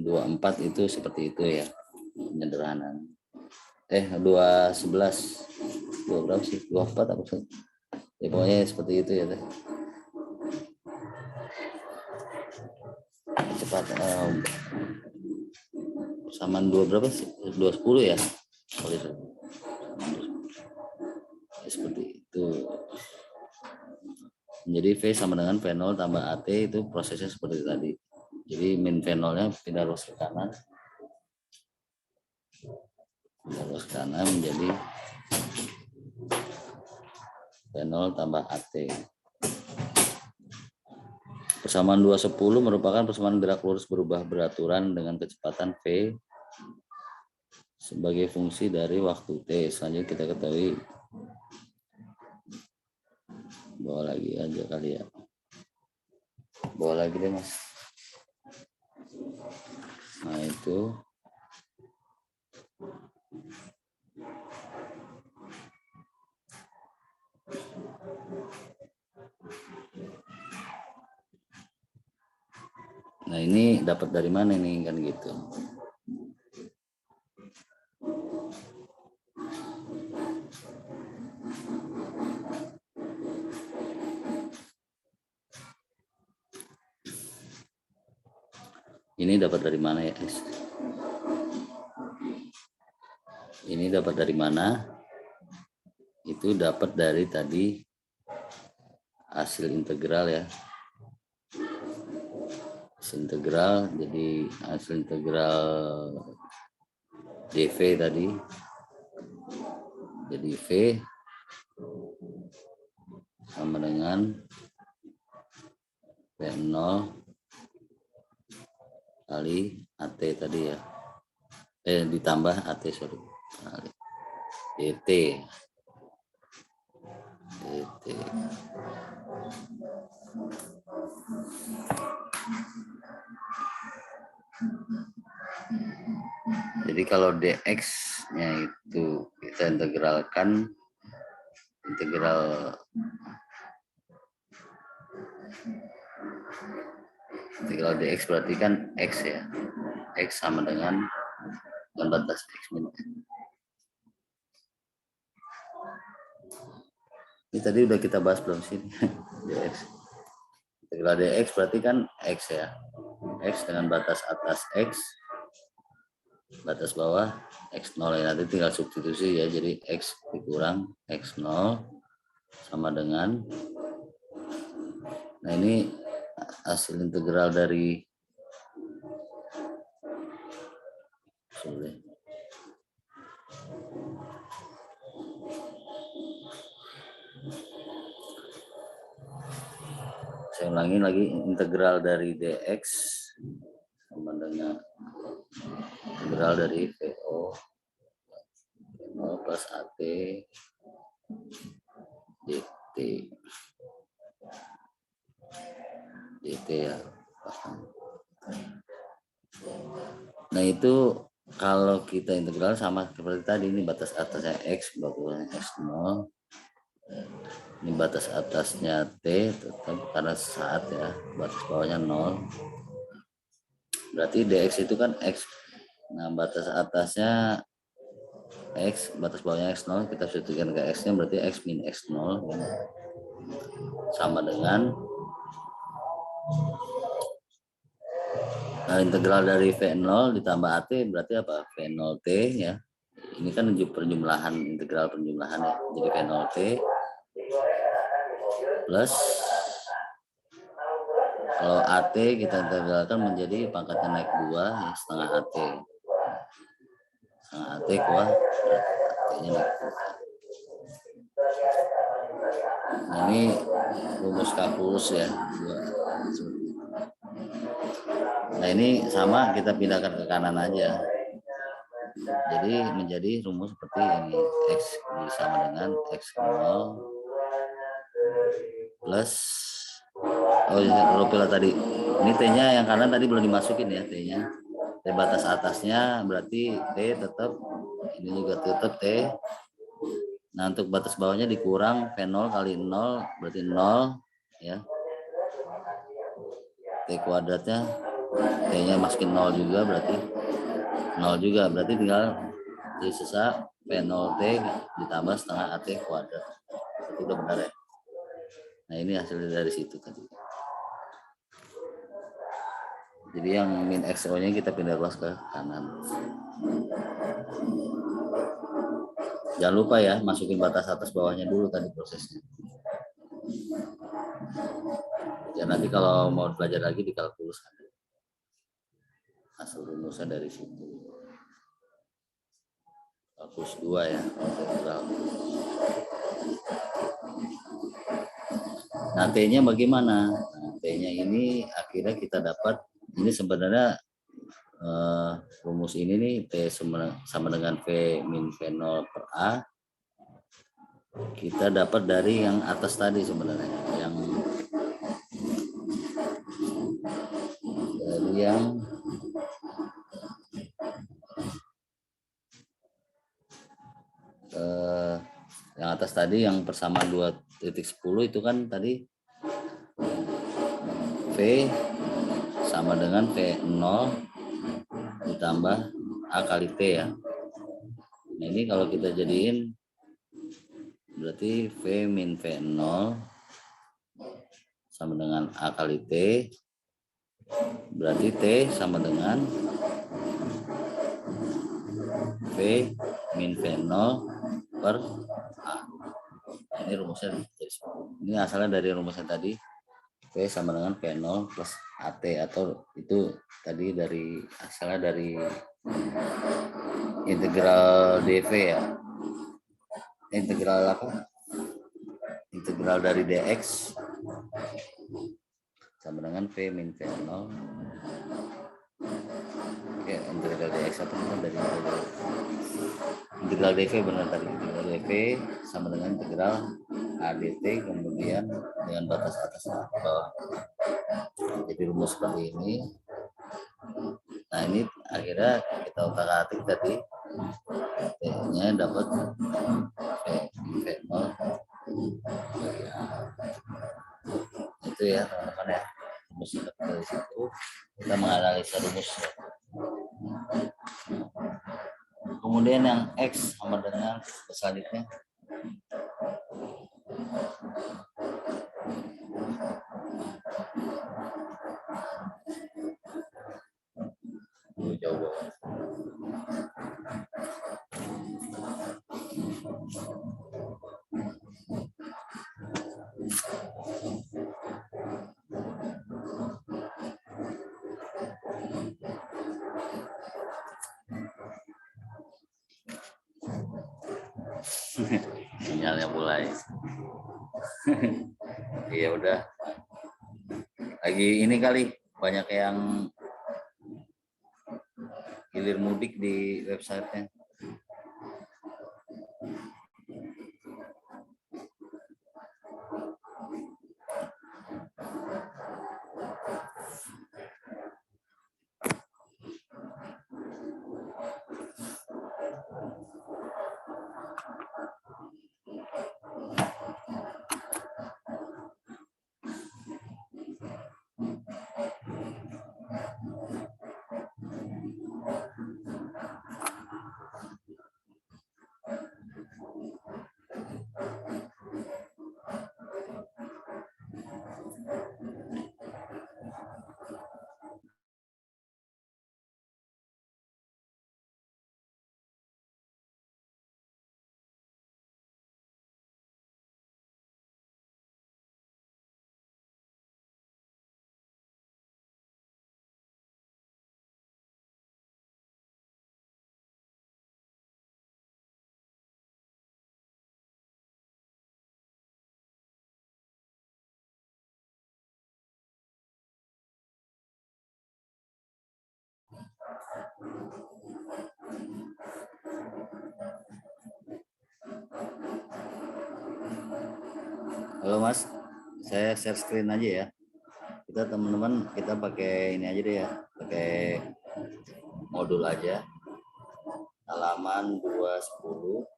24 itu seperti itu ya, penyederhanaan. 211 berapa sih, 24 apa sih ya, pokoknya seperti itu ya teh. Cepat persamaan 2 berapa sih, 210 ya, seperti itu. Jadi V sama dengan V0 tambah AT, itu prosesnya seperti tadi. Jadi min V0-nya pindah ruas ke kanan, Pindah ke kanan menjadi V0 tambah AT. Persamaan 210 merupakan persamaan gerak lurus berubah beraturan dengan kecepatan V sebagai fungsi dari waktu T. Selanjutnya kita ketahui, bawa lagi aja kali ya. Bawa lagi deh Mas. Nah itu nah ini dapat dari mana nih kan gitu. Ini dapat dari mana ya guys? Ini dapat dari mana? Itu dapat dari tadi hasil integral ya. Hasil integral, jadi hasil integral dv tadi jadi V sama dengan V0 kali AT tadi ya, ditambah AT sorry kali dt. Jadi kalau dx-nya itu kita integralkan integral dx berarti kan x ya, x sama dengan batas x min. Ini tadi udah kita bahas belum sih? dx. Integral dx berarti kan x ya, x dengan batas atas x, batas bawah x0 ya, nanti tinggal substitusi ya, jadi x dikurang x0 sama dengan, nah ini hasil integral dari saya ulangi lagi, integral dari dx sama dengan integral dari VO plus AT dt ya. Nah itu kalau kita integral sama seperti tadi, ini batas atasnya x, batasnya x0, ini batas atasnya t tetap karena saat ya, batas bawahnya 0, berarti dx itu kan x. Nah batas atasnya x, batas bawahnya x0, kita substitusikan ke x nya berarti x min x0 kan? Sama dengan integral dari V0 ditambah AT berarti apa? V0T ya. Ini kan perjumlahan, integral perjumlahan ya. Jadi V0T plus, kalau AT kita integralkan menjadi pangkatnya naik 2 ya, setengah AT. Setengah AT kuah, AT-nya naik 2. Nah ini rumus kalkulus ya. Nah ini sama, kita pindahkan ke kanan aja. Jadi menjadi rumus seperti ini, x sama dengan x0 plus, oh ya lupa tadi, ini t-nya yang kanan tadi belum dimasukin ya, t-nya, t batas atasnya berarti t tetap, ini juga tetap t. Nah untuk batas bawahnya dikurang V0 kali 0 berarti 0 ya, t kuadratnya t-nya masukin 0 juga berarti 0 juga, berarti tinggal disisa V0T ditambah setengah AT kuadrat. Itu udah benar ya. Nah ini hasilnya dari situ tadi. Jadi yang min XO nya kita pindah luas ke kanan. Jangan lupa ya, masukin batas atas bawahnya dulu tadi prosesnya. Ya nanti kalau mau belajar lagi di kalkulus hasil rumusnya dari situ. hapus 2 ya integral. Nah T-nya bagaimana? Nah, T-nya ini akhirnya kita dapat, ini sebenarnya rumus ini nih T sama dengan V min V0 per A, kita dapat dari yang atas tadi sebenarnya, yang dari yang atas tadi yang persamaan 2.10 itu kan tadi V sama dengan V0 ditambah A kali T ya. Nah ini kalau kita jadiin berarti V min V0 sama dengan A kali T, berarti T sama dengan V min V0 per A. Nah, ini rumusnya, ini asalnya dari rumusnya tadi, V sama dengan V0 plus AT, atau itu tadi dari asalnya dari integral dv ya, integral apa, integral dari dx sama dengan V min V0. Oke, integral dx apa kan dari integral dv, benar tadi, integral dv sama dengan integral ADT kemudian dengan batas atas bawah. Jadi rumus seperti ini. Nah ini akhirnya kita utak-atik tadi T-nya dapat V0 itu ya teman-teman ya. Rumus dari situ kita menganalisa rumus. Kemudian yang X sama dengan selanjutnya jauh banget. Sinyalnya mulai. Iya udah. Lagi ini kali banyak yang hilir mudik di websitenya. Halo Mas, saya share screen aja ya. Kita teman-teman kita pakai ini aja deh ya, pakai modul aja. Halaman 210.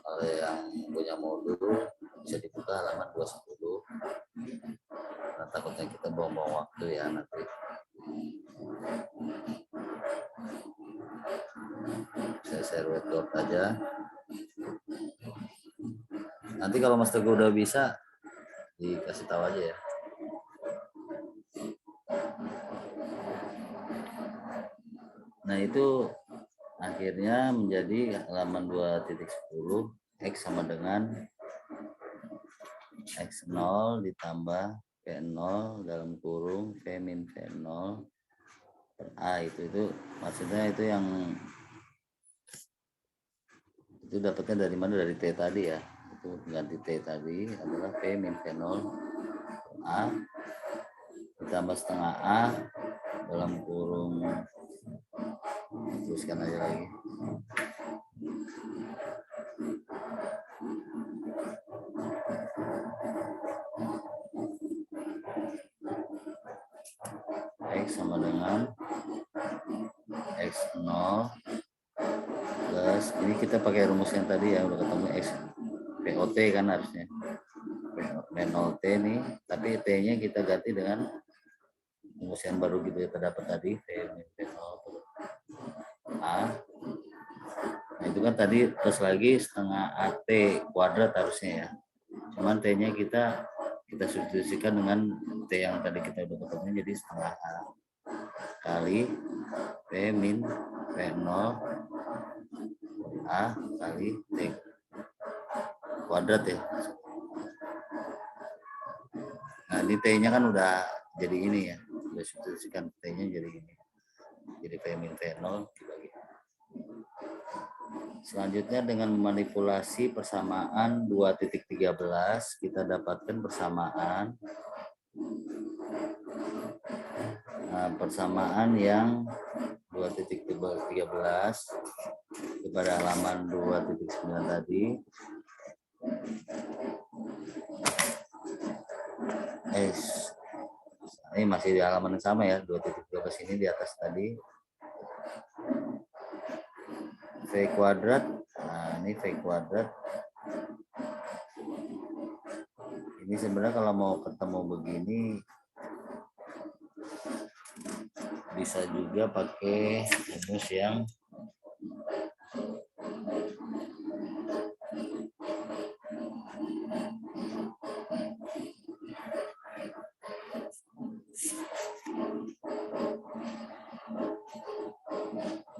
Kalau yang punya modul bisa dibuka halaman 210. Nah, takutnya kita buang-buang waktu ya nanti. Saya share whiteboard aja. Nanti kalau Mas Teguh udah bisa dikasih tahu aja ya. Nah itu akhirnya menjadi halaman 2.10 X sama dengan X0 ditambah V0 dalam kurung V min V0 per A, itu maksudnya itu yang Itu dapatnya dari mana? Dari T tadi ya. Itu ganti T tadi adalah P min V0 A ditambah setengah A dalam kurung, teruskan aja lagi. X sama dengan X0 plus, ini kita pakai rumus yang tadi ya, udah ketemu X POT kan harusnya. P0T nih, tapi T-nya kita ganti dengan rumus yang baru gitu ya, terdapat tadi P0 A. Nah itu kan tadi terus lagi setengah AT kuadrat harusnya ya. Cuman T-nya kita substitusikan dengan T yang tadi kita udah ketemu, jadi setengah A kali P min P0 A kali T kuadrat ya. Nah ini T-nya kan udah jadi ini ya, udah substitusikan T-nya jadi ini, jadi P min P0 dibagi. Selanjutnya dengan memanipulasi persamaan 2.13 kita dapatkan persamaan persamaan yang 2.13 kepada halaman 2.9 tadi. Ini masih di halaman yang sama ya, 2.13 ini di atas tadi. V kuadrat, nah ini V kuadrat. Ini sebenarnya kalau mau ketemu begini bisa juga pakai rumus yang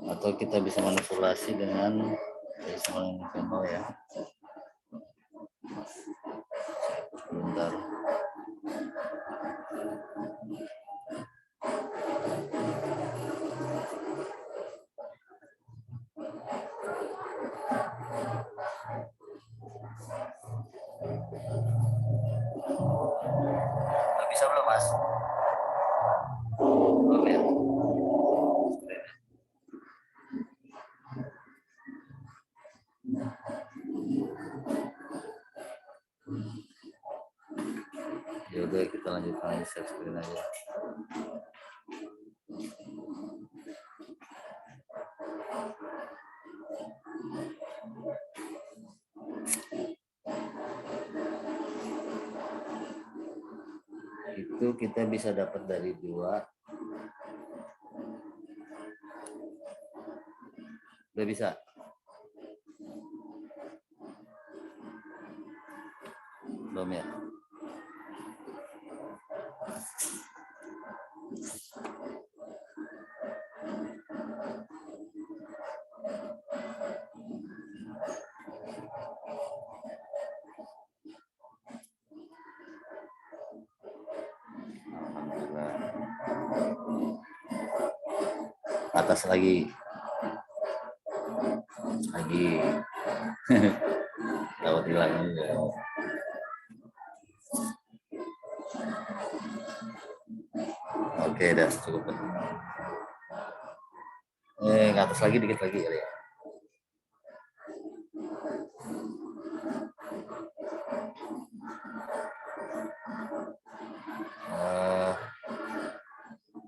atau kita bisa manipulasi dengan V0 ya. Sebentar. Bisa belum Mas? Belum ya? Ya udah kita lanjutkan aja, share screen aja. Itu kita bisa dapat dari 2. Udah bisa? Belum ya? Atas lagi dapat hilang juga. Oke, dah cukup. Ke atas lagi dikit lagi kali ya.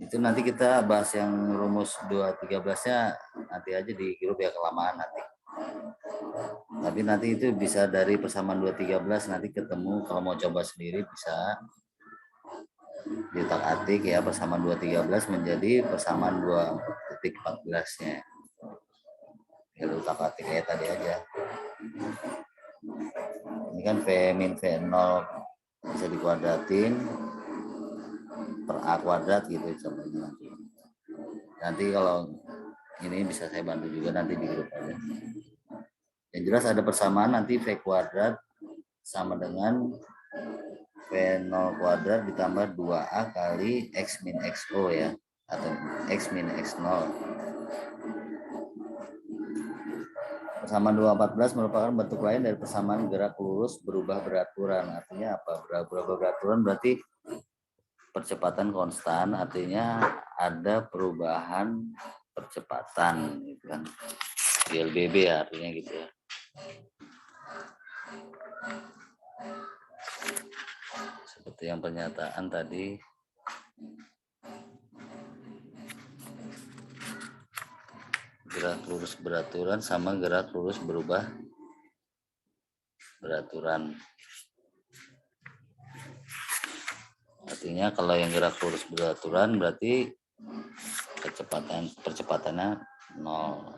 Itu nanti kita bahas yang rumus 213-nya nanti aja di grup ya, kelamaan nanti. Tapi nanti itu bisa dari persamaan 213 nanti ketemu, kalau mau coba sendiri bisa diutak-atik ya, persamaan 213 menjadi persamaan 2.14-nya. Ya utak-atik kayak tadi aja. Ini kan V min V0 bisa dikuadratin per A kuadrat gitu contohnya nanti. Nanti kalau ini bisa saya bantu juga nanti di grup aja. Yang jelas ada persamaan nanti V kuadrat sama dengan V0 kuadrat ditambah 2A kali X min XO ya, atau X min X0. Persamaan 214 merupakan bentuk lain dari persamaan gerak lurus berubah beraturan. Artinya apa? Berubah beraturan berarti percepatan konstan, artinya ada perubahan percepatan gitu kan. BLBB ya, artinya gitu ya. Seperti yang pernyataan tadi, gerak lurus beraturan sama gerak lurus berubah beraturan. Artinya kalau yang gerak lurus beraturan berarti percepatannya 0.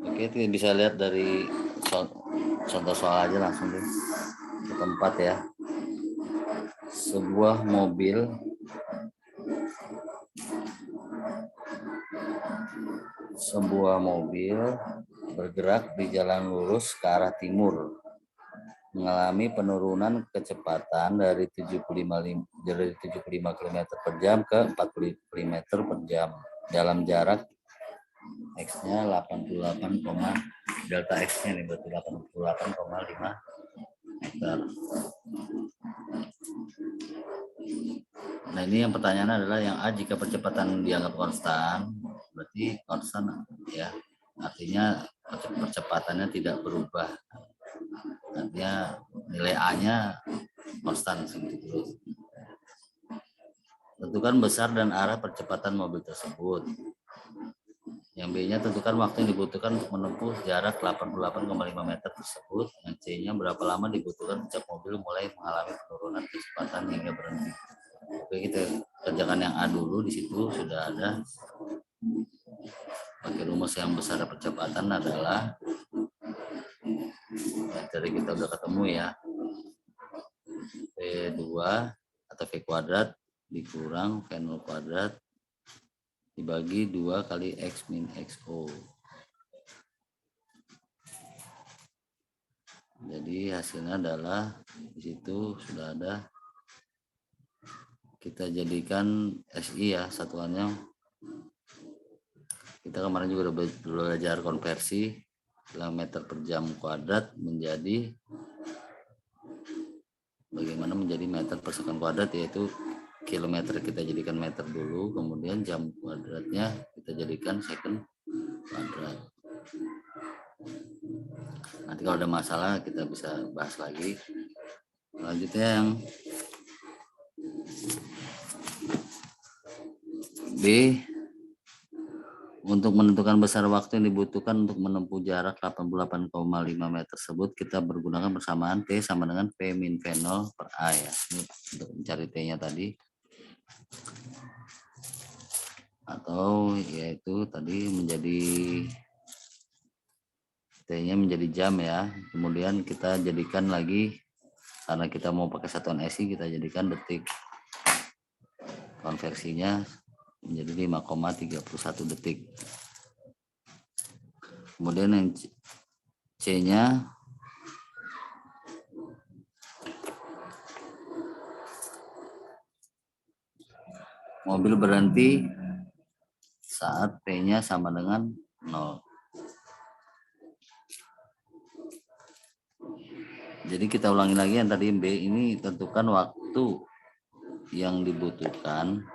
Oke, kita bisa lihat dari contoh soal aja langsung deh ke tempat ya. Sebuah mobil bergerak di jalan lurus ke arah timur, mengalami penurunan kecepatan dari 75 km per jam ke 40 km per jam dalam jarak X-nya 88, delta X-nya nih berarti 88,5 meter. Nah, ini yang pertanyaan adalah yang A, jika percepatan dianggap konstan, berarti konstan ya. Artinya percepatannya tidak berubah. Artinya nilai A-nya konstan segitu terus. Tentukan besar dan arah percepatan mobil tersebut. Yang B-nya tentukan waktu yang dibutuhkan untuk menempuh jarak 88,5 meter tersebut. Yang C-nya berapa lama dibutuhkan sejak mobil mulai mengalami penurunan kecepatan hingga berhenti. Oke, kita kerjakan yang A dulu. Di situ sudah ada pakai rumus yang besar percepatan adalah dari kita udah ketemu ya, V2 atau V kuadrat dikurang V0 kuadrat dibagi 2 kali X min XO. Jadi hasilnya adalah di situ sudah ada, kita jadikan SI ya satuannya. Kita kemarin juga udah belajar konversi kilometer per jam kuadrat menjadi bagaimana menjadi meter per second kuadrat, yaitu kilometer kita jadikan meter dulu, kemudian jam kuadratnya kita jadikan second kuadrat. Nanti kalau ada masalah kita bisa bahas lagi. Selanjutnya yang B, untuk menentukan besar waktu yang dibutuhkan untuk menempuh jarak 88,5 meter tersebut, kita bergunakan persamaan T sama dengan V min V0 per A ya. Ini untuk mencari T-nya tadi. Atau yaitu tadi menjadi T-nya menjadi jam ya. Kemudian kita jadikan lagi, karena kita mau pakai satuan SI, kita jadikan detik. Konversinya menjadi 5,31 detik. Kemudian yang C-nya mobil berhenti saat P-nya sama dengan 0. Jadi kita ulangi lagi yang tadi B, ini tentukan waktu yang dibutuhkan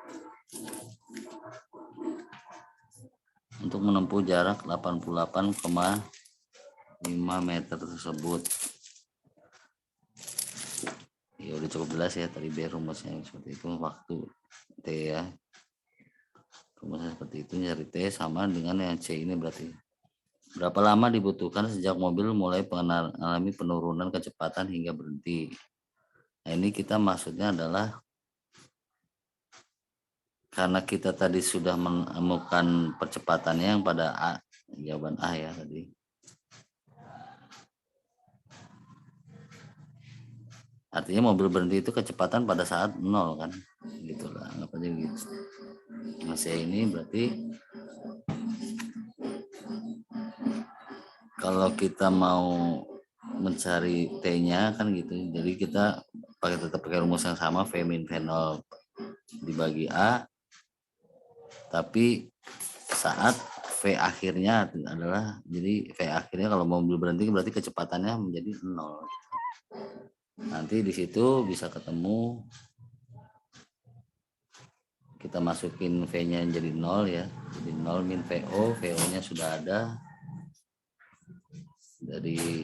untuk menempuh jarak 88,5 meter tersebut. Ya udah cukup jelas ya tadi B rumusnya seperti itu, waktu T ya. Rumusnya seperti itu, nyari T sama dengan yang C ini berarti. Berapa lama dibutuhkan sejak mobil mulai mengalami penurunan kecepatan hingga berhenti. Nah, ini kita maksudnya adalah karena kita tadi sudah menemukan percepatannya yang pada A, jawaban A ya tadi. Artinya mobil berhenti itu kecepatan pada saat 0 kan, gitulah, anggap aja gitu. Masih ini berarti kalau kita mau mencari T-nya kan gitu, jadi kita tetap pakai rumus yang sama, V min V0 dibagi A, tapi saat V akhirnya adalah, jadi V akhirnya kalau mobil berhenti berarti kecepatannya menjadi 0. Nanti di situ bisa ketemu, kita masukin V-nya jadi 0 ya, jadi 0 min VO, VO-nya sudah ada. Dari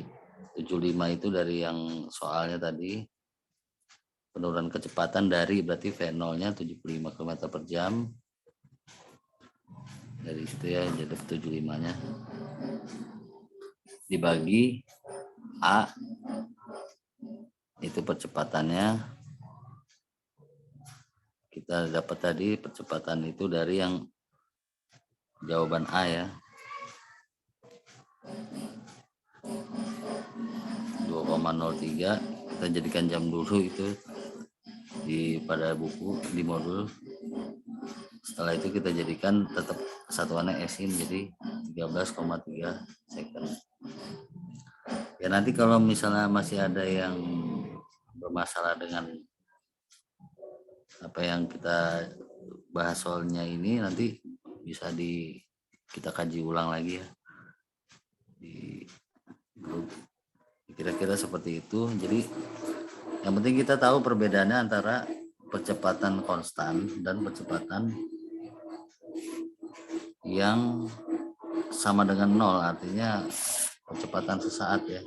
75 itu dari yang soalnya tadi, penurunan kecepatan dari berarti V0-nya 75 km per jam. Dari situ ya, jadi 75-nya dibagi A, itu percepatannya. Kita dapat tadi percepatan itu dari yang jawaban A ya, 2,03. Kita jadikan jam dulu itu pada buku di modul. Setelah itu kita jadikan tetap satuannya SIN, jadi 13,3 second. Ya nanti kalau misalnya masih ada yang bermasalah dengan apa yang kita bahas soalnya ini, nanti bisa kita kaji ulang lagi ya di grup. Kira-kira seperti itu. Jadi yang penting kita tahu perbedaannya antara percepatan konstan dan percepatan yang sama dengan 0, artinya percepatan sesaat ya.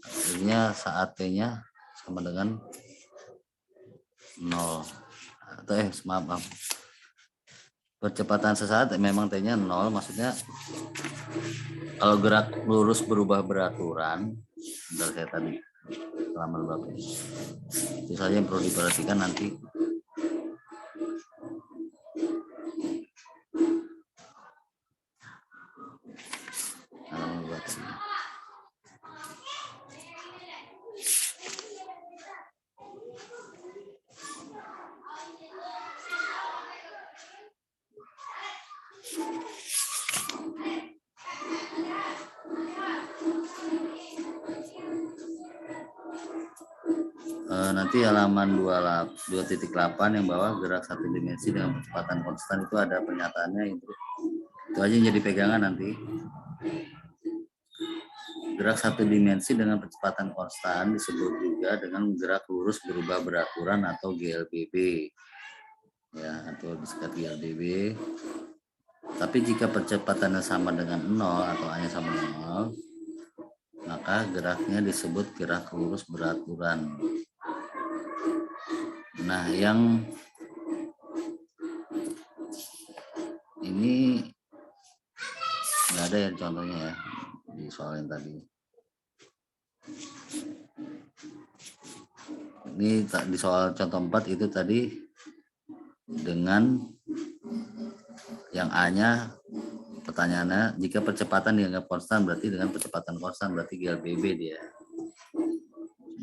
Artinya saat T-nya sama dengan 0. Atau maaf. Percepatan sesaat memang T-nya 0, maksudnya kalau gerak lurus berubah beraturan, bentar saya tadi halaman berapa ini. Itu saja yang perlu diperhatikan nanti. Halaman berapa ini. Nanti halaman 2.8 yang bawah, gerak satu dimensi dengan kecepatan konstan, itu ada pernyataannya itu aja yang jadi pegangan nanti. Gerak satu dimensi dengan kecepatan konstan disebut juga dengan gerak lurus berubah beraturan atau GLBB ya, atau disingkat GLBB. Tapi jika percepatannya sama dengan 0 atau A-nya sama dengan 0, maka geraknya disebut gerak lurus beraturan. Nah, yang ini nggak ada ya contohnya ya di soal yang tadi. Ini di soal contoh 4 itu tadi dengan yang A-nya, pertanyaannya jika percepatan dianggap konstan berarti dengan percepatan konstan, berarti GLBB dia.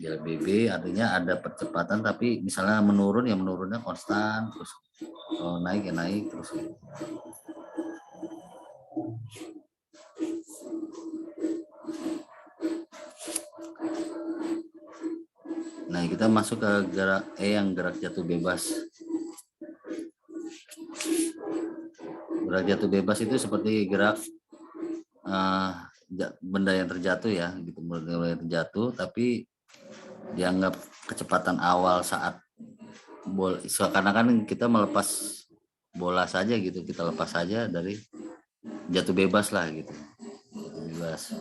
GLBB artinya ada percepatan tapi misalnya menurun ya menurunnya konstan, terus kalau naik ya naik terus. Nah, kita masuk ke gerak E yang gerak jatuh bebas. Gerak jatuh bebas itu seperti gerak benda yang terjatuh ya, gitu, benda yang terjatuh tapi dianggap kecepatan awal saat karena kan kita melepas bola saja gitu, kita lepas saja dari jatuh bebas lah gitu, jatuh bebas.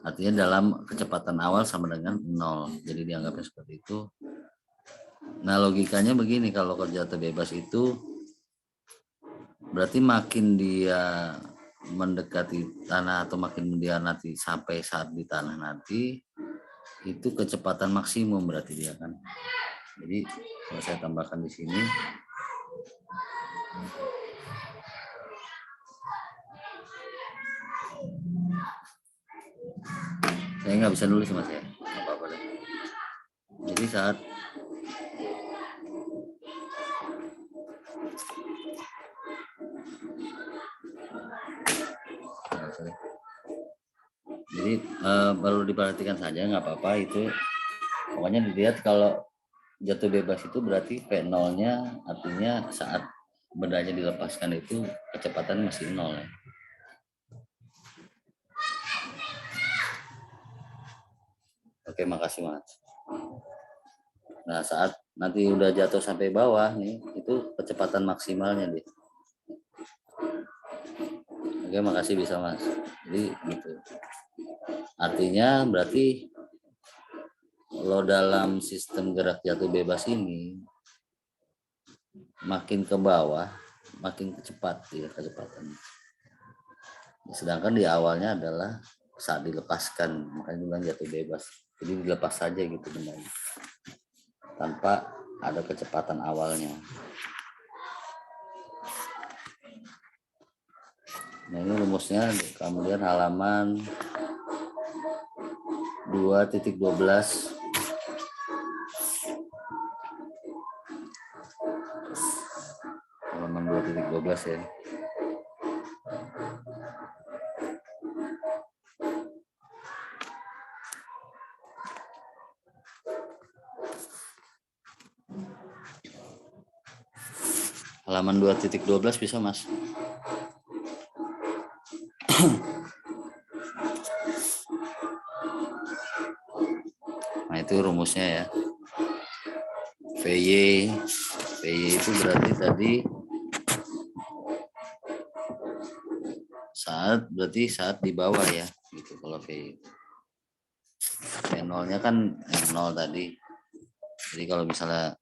Artinya dalam kecepatan awal sama dengan 0, jadi dianggapnya seperti itu. Nah, logikanya begini, kalau jatuh bebas itu berarti makin dia mendekati tanah atau makin dia nanti sampai saat di tanah nanti, itu kecepatan maksimum berarti dia kan. Jadi kalau saya tambahkan di sini, saya nggak bisa nulis mas ya, nggak apa-apa deh. Jadi saat baru diperhatikan saja, nggak apa-apa itu. Pokoknya dilihat kalau jatuh bebas itu berarti V0-nya artinya saat bendanya dilepaskan itu kecepatan masih 0 ya. Oke, makasih mas. Nah, saat nanti udah jatuh sampai bawah nih, itu kecepatan maksimalnya deh. Oke, makasih bisa mas. Jadi gitu. Artinya berarti kalau dalam sistem gerak jatuh bebas ini makin ke bawah makin cepat ya kecepatan. Sedangkan di awalnya adalah saat dilepaskan, makanya bilang jatuh bebas. Jadi dilepas saja gitu bendanya tanpa ada kecepatan awalnya. Nah ini rumusnya kemudian halaman 2.12 halaman 2.12 ya. Halaman 2.12 bisa mas. Nah itu rumusnya ya. VY itu berarti tadi saat di bawah ya gitu. Kalau VY V0-nya kan 0 tadi. Jadi kalau misalnya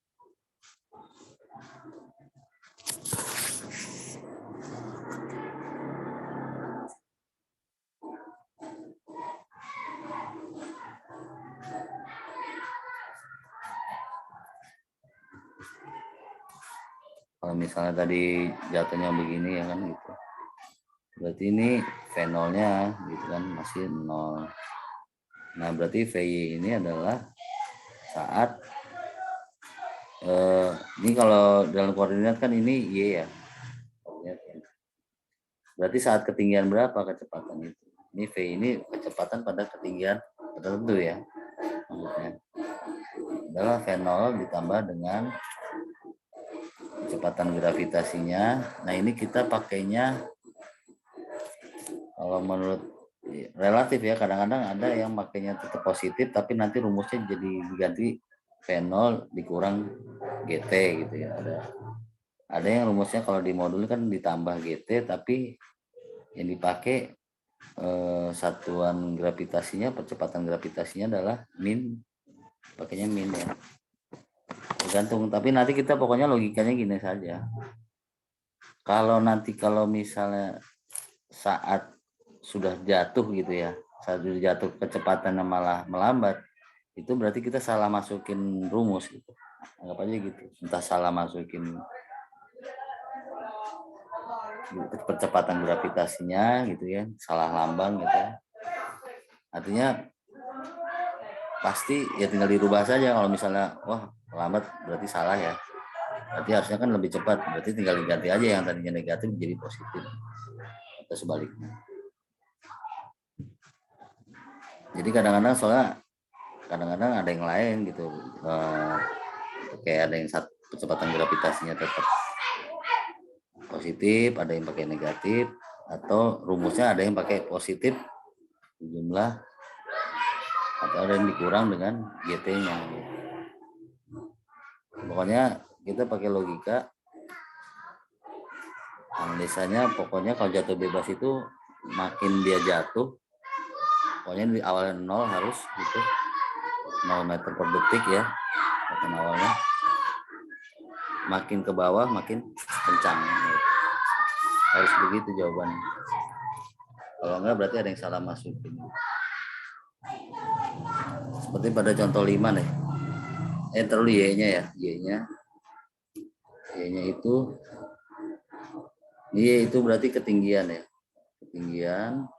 tadi jatuhnya begini ya kan gitu. Berarti ini V0-nya gitu kan masih 0. Nah, berarti VY ini adalah saat ini kalau dalam koordinat kan ini Y ya. Berarti saat ketinggian berapa kecepatan itu? Ini V ini kecepatan pada ketinggian tertentu ya. Maksudnya adalah V0 ditambah dengan kecepatan gravitasinya. Nah, ini kita pakainya kalau menurut relatif ya, kadang-kadang ada yang makainya tetap positif tapi nanti rumusnya jadi diganti V0 dikurang GT gitu ya. Ada yang rumusnya kalau di modul kan ditambah GT tapi yang dipakai satuan gravitasinya, percepatan gravitasinya adalah min, pakainya min ya. Tergantung, tapi nanti kita pokoknya logikanya gini saja. Kalau misalnya saat sudah jatuh gitu ya, saat sudah jatuh kecepatannya malah melambat, itu berarti kita salah masukin rumus gitu. Anggap aja gitu, entah salah masukin percepatan gravitasinya gitu ya, salah lambang gitu ya. Artinya pasti ya tinggal dirubah saja. Kalau misalnya wah lambat berarti salah ya, berarti harusnya kan lebih cepat, berarti tinggal diganti aja yang tadinya negatif jadi positif atau sebaliknya. Jadi kadang-kadang ada yang lain gitu, kayak ada yang kecepatan gravitasinya tetap positif, ada yang pakai negatif, atau rumusnya ada yang pakai positif jumlah, atau ada yang dikurang dengan GT-nya. Pokoknya kita pakai logika analisanya. Pokoknya kalau jatuh bebas itu makin dia jatuh, pokoknya di awalnya 0 harus gitu, 0 meter per detik ya, makin awalnya makin ke bawah makin kencang. Harus begitu jawabannya. Kalau enggak berarti ada yang salah masukin. Seperti pada contoh 5 nih. Terlalu Y-nya ya. Y-nya itu Y itu berarti ketinggian ya. Ketinggian.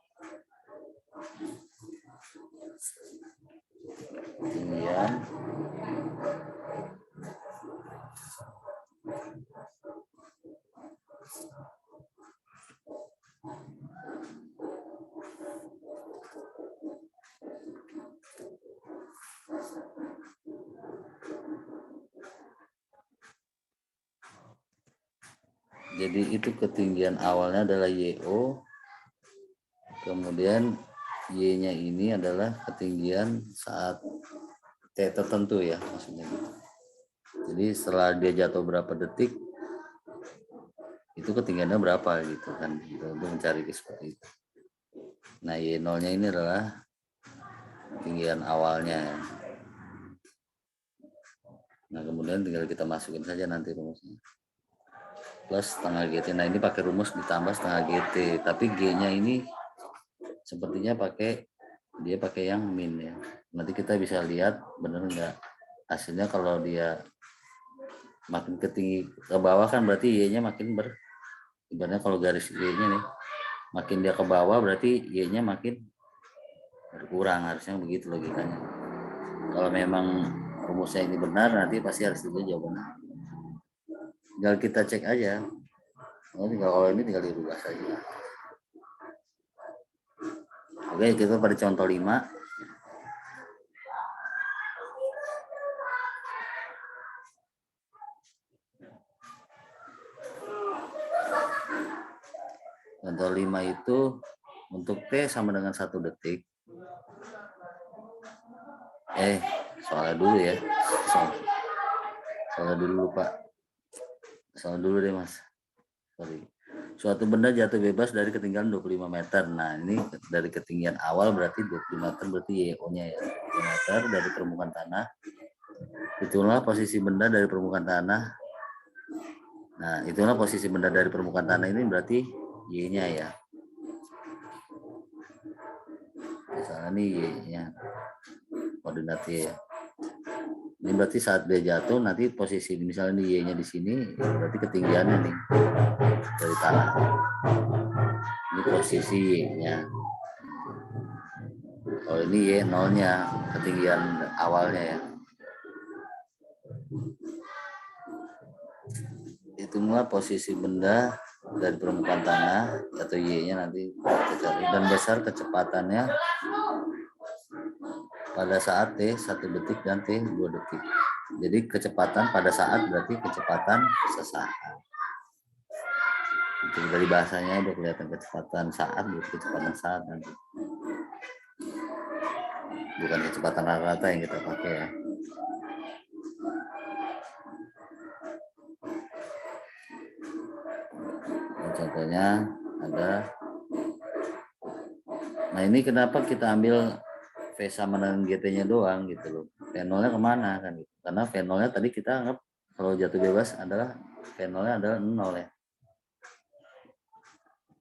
Jadi itu ketinggian awalnya adalah YO, kemudian Y-nya ini adalah ketinggian saat T tertentu ya, maksudnya gitu. Jadi setelah dia jatuh berapa detik, itu ketinggiannya berapa gitu kan, gitu, untuk mencari seperti itu. Nah Y0-nya ini adalah ketinggian awalnya. Nah kemudian tinggal kita masukin saja nanti rumusnya. Plus setengah GT. Nah ini pakai rumus ditambah setengah GT, tapi G-nya ini sepertinya pakai yang min ya. Nanti kita bisa lihat bener nggak hasilnya. Kalau dia makin ketinggi ke bawah kan berarti Y-nya makin ibaratnya kalau garis Y-nya nih makin dia ke bawah berarti Y-nya makin berkurang, harusnya begitu logikanya. Kalau memang rumusnya ini benar, nanti pasti harus itu jawabannya. Tinggal kita cek aja. Kalau ini tinggal dirubah saja. Oke, kita pada contoh 5. Contoh 5 itu untuk T sama dengan 1 detik. Soalnya dulu ya. Soalnya dulu Pak. Soalnya dulu deh Mas. Sorry. Suatu benda jatuh bebas dari ketinggian 25 meter. Nah ini dari ketinggian awal berarti 25 meter, berarti YO-nya ya 25 meter dari permukaan tanah. Itulah posisi benda dari permukaan tanah. Nah itulah posisi benda dari permukaan tanah ini berarti Y-nya ya. Misalnya ini Y-nya, koordinatnya ya. Ini berarti saat dia jatuh nanti posisi misalnya ini Y-nya di sini, berarti ketinggiannya nih dari tanah. Ini posisi Y-nya. Kalau ini Y0-nya, ketinggian awalnya ya. Itulah posisi benda dari permukaan tanah atau Y-nya nanti kita cari, dan besar kecepatannya pada saat T 1 detik dan T 2 detik. Jadi kecepatan pada saat berarti kecepatan sesaat. Itu dari bahasanya udah kelihatan kecepatan saat, berarti kecepatan saat nanti. Bukan kecepatan rata-rata yang kita pakai ya. Ini contohnya ada. Nah ini kenapa kita ambil V sama dengan GT-nya doang gitu loh. V0-nya kemana kan gitu. Karena V0-nya tadi kita anggap kalau jatuh bebas adalah V0-nya adalah 0 ya.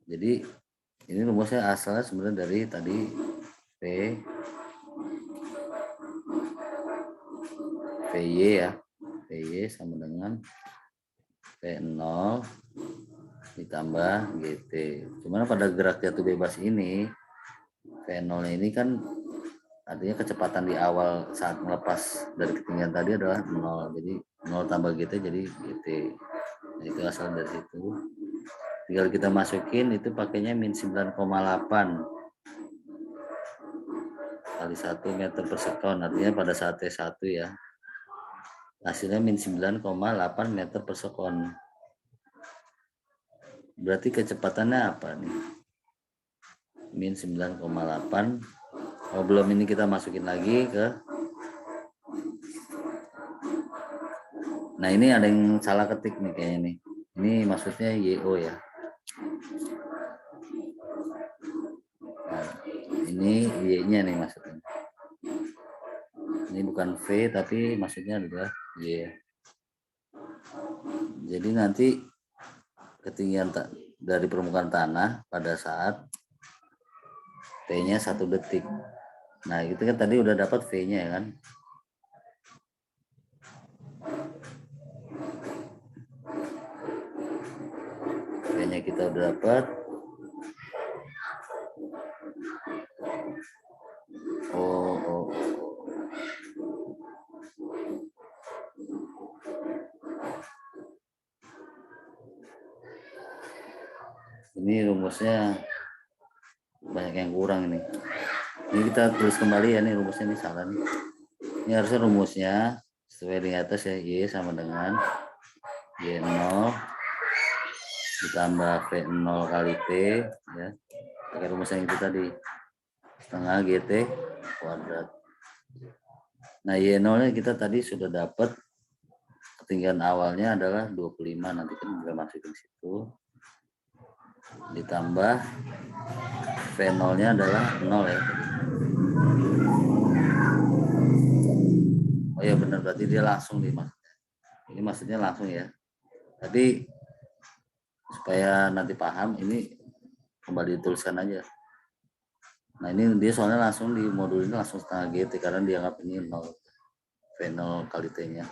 Jadi ini rumusnya asalnya sebenarnya dari tadi VY ya. VY sama dengan V0 ditambah GT. Cuman pada gerak jatuh bebas ini V0 ini kan artinya kecepatan di awal saat melepas dari ketinggian tadi adalah 0. Jadi 0 tambah GT jadi GT. Nah, itu asal dari situ. Tinggal kita masukin itu pakainya min 9,8 kali 1 meter per sekon. Artinya pada saat T1 ya. Hasilnya min 9,8 meter per sekon. Berarti kecepatannya apa nih? Min 9,8. Oh, belum ini kita masukin lagi ke. Nah ini ada yang salah ketik nih kayaknya nih. Ini maksudnya YO ya. Nah, ini Y-nya nih maksudnya. Ini bukan V tapi maksudnya adalah Y. Jadi nanti ketinggian dari permukaan tanah pada saat T-nya 1 detik. Nah, itu kan tadi udah dapat V-nya ya kan. V-nya kita udah dapat. Oh. Ini rumusnya banyak yang kurang ini. Ini kita tulis kembali ya, nih rumusnya ini salah nih. Ini harusnya rumusnya sesuai di atas ya, Y sama dengan Y0 ditambah V0 kali T ya. Pakai rumus yang itu tadi. Setengah GT kuadrat. Nah, Y0-nya kita tadi sudah dapat, ketinggian awalnya adalah 25, nanti kan bisa masukin situ. Ditambah V0-nya adalah 0 ya. Oh ya benar, berarti dia langsung nih mas. Ini maksudnya langsung ya. Tapi supaya nanti paham, ini kembali dituliskan aja. Nah ini dia soalnya langsung di modul ini langsung setengah GT karena dianggap ini 0 V0 kali T-nya.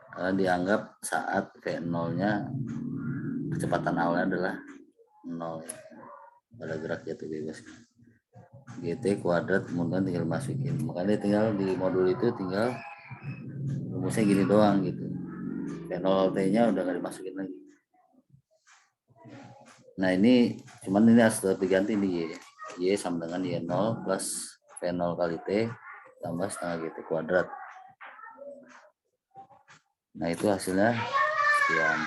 Karena dianggap saat V0-nya kecepatan awalnya adalah 0 ya, pada gerak jatuh bebas. GT kuadrat kemudian tinggal masukin. Makanya tinggal di modul itu tinggal rumusnya gini doang gitu. V0 T-nya udah nggak dimasukin lagi. Nah ini cuman ini harus diganti nih Y sama dengan Y0 plus V0 kali T tambah setengah GT kuadrat. Nah itu hasilnya sekian.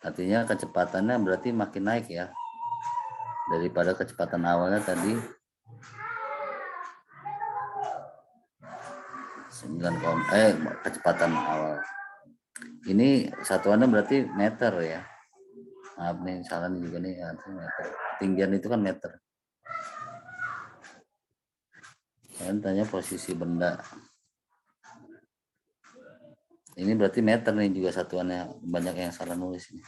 Artinya kecepatannya berarti makin naik ya. Daripada kecepatan awalnya tadi 9, kecepatan awal. Ini satuannya berarti meter ya. Maaf nih, salah nih juga nih, meter. Ketinggian itu kan meter. Kalian tanya posisi benda. Ini berarti meter nih juga satuannya, banyak yang salah nulis ini.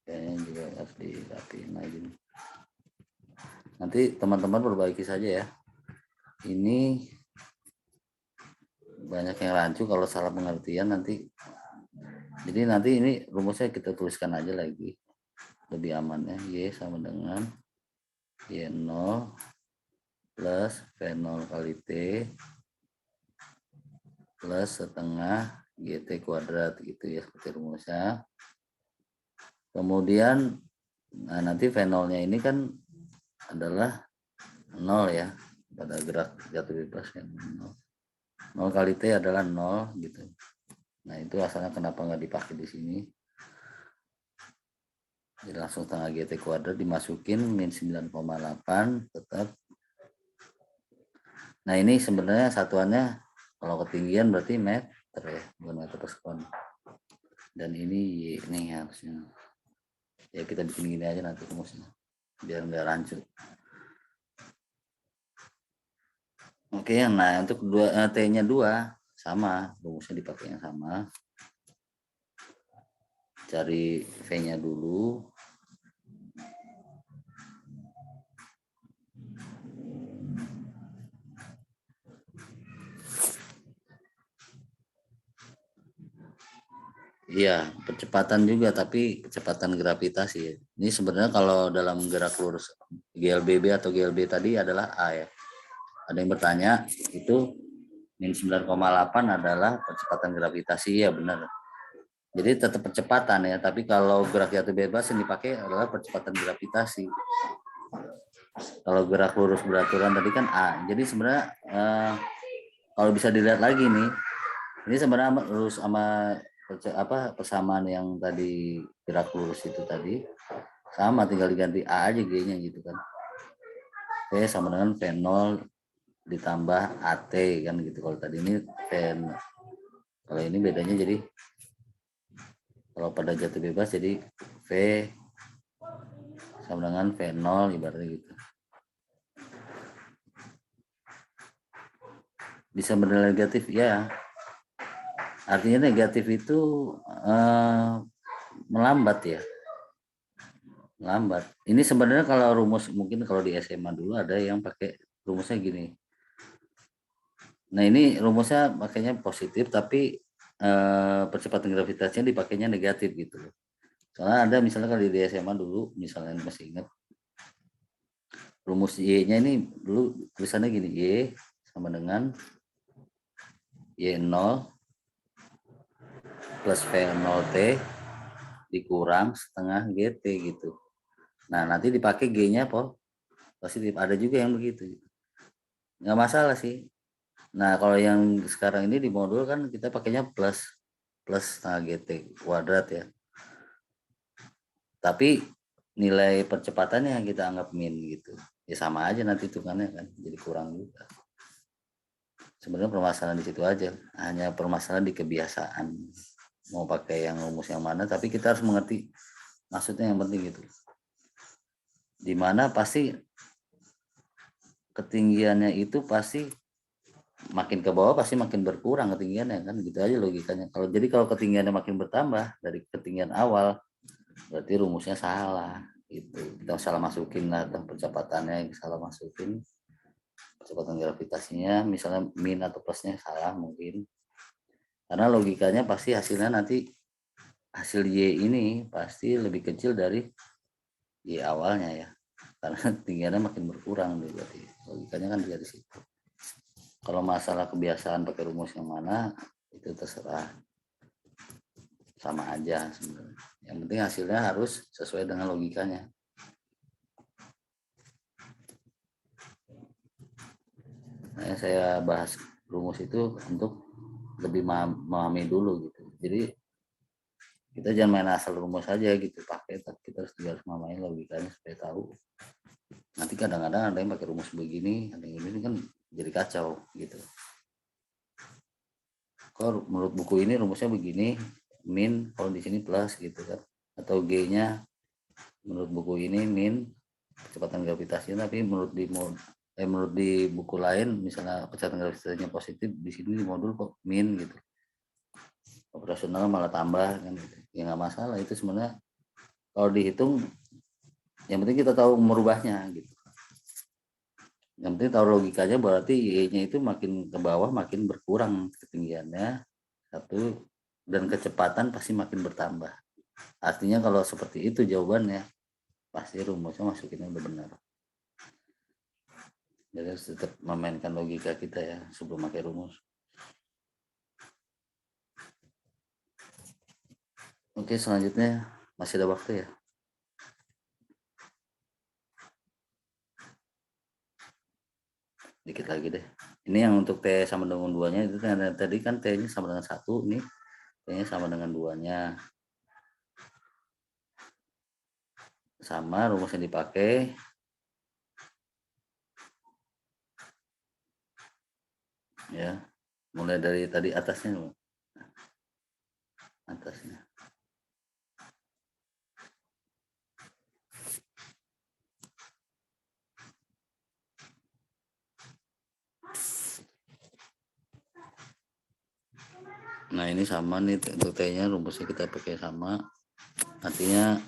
Kayaknya juga harus dirapiin lagi. Nanti teman-teman perbaiki saja ya. Ini banyak yang rancu kalau salah pengertian nanti. Jadi nanti ini rumusnya kita tuliskan aja lagi. Lebih amannya Y sama dengan Y0 plus V0 kali T plus setengah GT kuadrat gitu ya, seperti rumusnya. Kemudian nah nanti V0-nya ini kan adalah 0 ya, pada gerak jatuh bebas yang 0 kali T adalah 0 gitu. Nah itu asalnya kenapa nggak dipakai di sini. Jadi langsung setengah GT kuadrat dimasukin min 9,8 tetap. Nah ini sebenarnya satuannya kalau ketinggian berarti meter ya, bukan meter per sekon. Dan ini Y ini harusnya. Ya kita bikin gini aja nanti rumusnya biar nggak rancu. Oke, nah untuk T-nya 2 sama, rumusnya dipakai yang sama. Cari V-nya dulu. Iya, percepatan juga, tapi kecepatan gravitasi. Ini sebenarnya kalau dalam gerak lurus GLBB atau GLB tadi adalah A ya. Ada yang bertanya, itu min 9,8 adalah percepatan gravitasi, ya benar. Jadi tetap percepatan ya, tapi kalau gerak jatuh bebas yang dipakai adalah percepatan gravitasi. Kalau gerak lurus beraturan tadi kan A. Jadi sebenarnya kalau bisa dilihat lagi nih, ini sebenarnya lurus sama persamaan yang tadi gerak lurus itu tadi sama, tinggal diganti A aja G-nya gitu kan. V sama dengan V0 ditambah AT kan gitu. Kalau tadi ini V0. Kalau ini bedanya jadi kalau pada jatuh bebas jadi V sama dengan V0 ibaratnya gitu. Bisa benar negatif ya. Artinya negatif itu melambat ya. lambat. Ini sebenarnya kalau rumus mungkin kalau di SMA dulu ada yang pakai rumusnya gini. Nah ini rumusnya pakainya positif tapi percepatan gravitasinya dipakainya negatif gitu. Soalnya ada misalnya kalau di SMA dulu misalnya masih ingat rumus Y-nya ini dulu tulisannya gini, Y sama dengan Y0 plus V0T dikurang setengah GT gitu. Nah nanti dipakai G-nya positif. Ada juga yang begitu. Nggak masalah sih. Nah kalau yang sekarang ini di modul kan kita pakainya plus setengah GT kuadrat ya. Tapi nilai percepatannya yang kita anggap min gitu. Ya sama aja nanti hitungannya kan, jadi kurang juga. Sebenarnya permasalahan di situ aja, hanya permasalahan di kebiasaan mau pakai yang rumus yang mana, tapi kita harus mengerti maksudnya yang penting gitu. Dimana pasti ketinggiannya itu pasti makin ke bawah pasti makin berkurang ketinggiannya kan, gitu aja logikanya. Kalau ketinggiannya makin bertambah dari ketinggian awal, berarti rumusnya salah. Itu kita salah masukin lah, percepatannya salah masukin, percepatan gravitasinya misalnya min atau plusnya salah mungkin, karena logikanya pasti hasilnya nanti hasil Y ini pasti lebih kecil dari Y awalnya ya, karena tinggiannya makin berkurang berarti logikanya kan dari situ. Kalau masalah kebiasaan pakai rumus yang mana itu terserah, sama aja sebenarnya. Yang penting hasilnya harus sesuai dengan logikanya. Nah, saya bahas rumus itu untuk lebih memahami dulu gitu. Jadi kita jangan main asal rumus aja gitu pakai, tapi kita harus memahami logikanya supaya tahu. Nanti kadang-kadang ada yang pakai rumus begini, ada yang ini kan jadi kacau gitu. Kalau menurut buku ini rumusnya begini, min kalau di sini plus gitu kan, atau G-nya menurut buku ini min kecepatan gravitasinya, tapi menurut di buku lain misalnya kecepatan gravitasinya positif, di sini di modul kok min gitu. Operasional malah tambah kan gitu. Ya nggak masalah, itu sebenarnya kalau dihitung yang penting kita tahu merubahnya gitu. Yang penting tahu logikanya, berarti Y-nya itu makin ke bawah makin berkurang ketinggiannya satu, dan kecepatan pasti makin bertambah. Artinya kalau seperti itu jawabannya pasti rumusnya masukinnya udah benar. Jadi harus tetap memainkan logika kita ya sebelum pakai rumus. Oke, selanjutnya masih ada waktu ya. Dikit lagi deh. Ini yang untuk T sama dengan 2-nya itu tadi kan T-nya sama dengan 1, nih T-nya sama dengan 2-nya. Sama rumus yang dipakai. Ya. Mulai dari tadi atasnya. Atasnya. Nah ini sama nih untuk T-nya rumusnya kita pakai sama. Artinya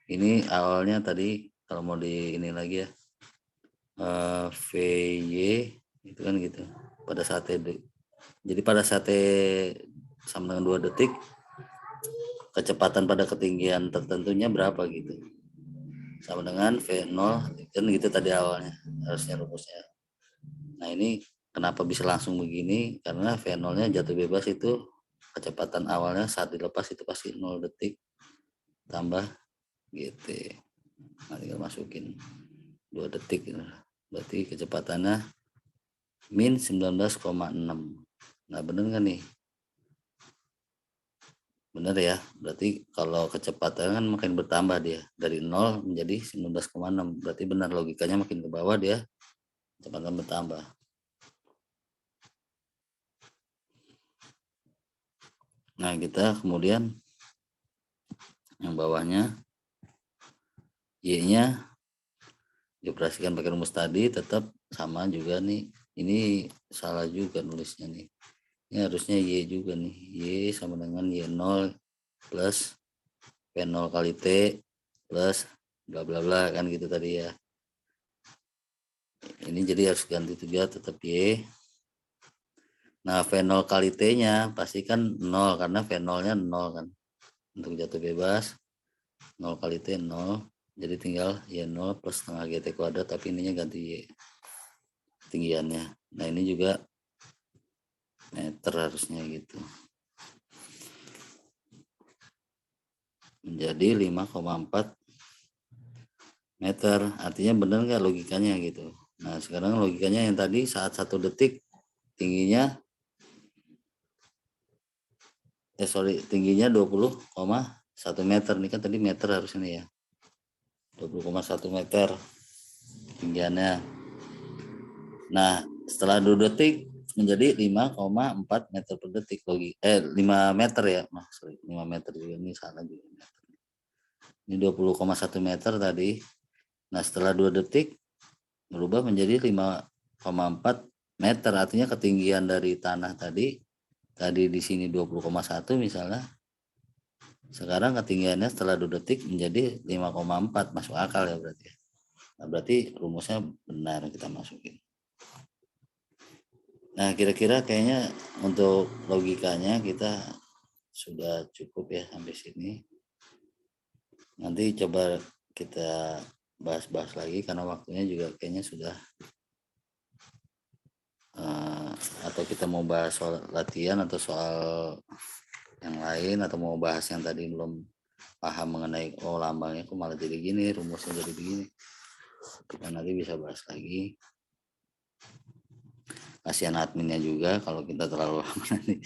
ini awalnya tadi kalau mau di ini lagi ya, VY itu kan gitu pada saat T. Jadi pada saat T sama dengan 2 detik, kecepatan pada ketinggian tertentunya berapa gitu, sama dengan V0 kan gitu tadi awalnya harusnya rumusnya. Nah ini kenapa bisa langsung begini, karena V0-nya jatuh bebas itu kecepatan awalnya saat dilepas itu pasti 0 detik tambah GT. Nah tinggal masukin 2 detik, berarti kecepatannya min 19,6. Nah bener nggak nih? Bener ya, berarti kalau kecepatan kan makin bertambah dia dari 0 menjadi 19,6, berarti benar logikanya makin ke bawah dia kecepatan bertambah. Nah kita kemudian yang bawahnya Y-nya dioperasikan pakai rumus tadi tetap sama juga nih. Ini salah juga nulisnya nih. Ini harusnya Y juga nih. Y sama dengan Y0 plus P0 kali T plus bla bla bla kan gitu tadi ya. Ini jadi harus ganti 3 tetap Y. Nah, V0 kali T-nya pasti kan 0 karena V0-nya 0 kan. Untuk jatuh bebas 0 kali T 0. Jadi tinggal Y0 plus setengah GT kuadrat, tapi ininya ganti Y ketinggiannya. Nah, ini juga meter harusnya gitu. Menjadi 5,4 meter. Artinya benar nggak logikanya gitu. Nah, sekarang logikanya yang tadi saat 1 detik tingginya tingginya 20,1 meter. Ini kan tadi meter harusnya ya. 20,1 meter tinggiannya. Nah, setelah 2 detik menjadi 5,4 meter per detik. 5 meter ya. Nah, sorry, 5 meter juga ini salah juga. Ini 20,1 meter tadi. Nah, setelah 2 detik berubah menjadi 5,4 meter. Artinya ketinggian dari tanah tadi di sini 20,1 misalnya. Sekarang ketinggiannya setelah 2 detik menjadi 5,4, masuk akal ya berarti. Nah, berarti rumusnya benar kita masukin. Nah, kira-kira kayaknya untuk logikanya kita sudah cukup ya sampai sini. Nanti coba kita bahas-bahas lagi karena waktunya juga kayaknya sudah atau kita mau bahas soal latihan atau soal yang lain, atau mau bahas yang tadi belum paham mengenai lambangnya kok malah jadi gini, rumusnya jadi begini. Kita nanti bisa bahas lagi. Kasihan adminnya juga kalau kita terlalu lama nanti.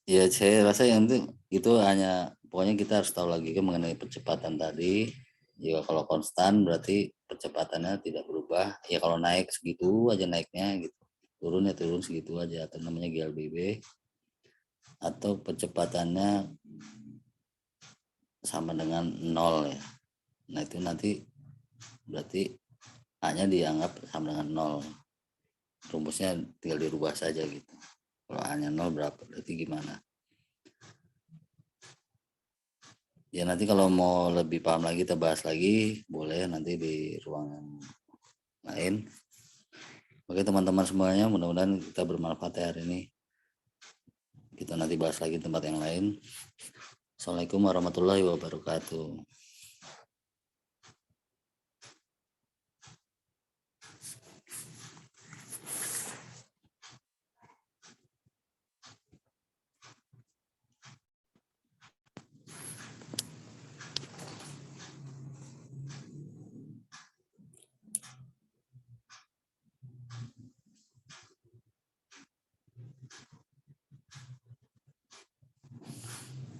Ya, saya rasa yang itu hanya pokoknya kita harus tahu lagi kan mengenai percepatan tadi. Jika kalau konstan berarti percepatannya tidak berubah. Ya kalau naik segitu aja naiknya gitu. Turun ya turun segitu aja, atau namanya GLBB. Atau percepatannya sama dengan 0 ya. Nah, itu nanti berarti hanya dianggap sama dengan 0. Rumusnya tinggal dirubah saja gitu. Kalau hanya 0 berapa berarti gimana? Ya nanti kalau mau lebih paham lagi kita bahas lagi, boleh nanti di ruangan lain. Oke teman-teman semuanya, mudah-mudahan kita bermanfaat ya hari ini. Kita nanti bahas lagi tempat yang lain. Assalamualaikum warahmatullahi wabarakatuh.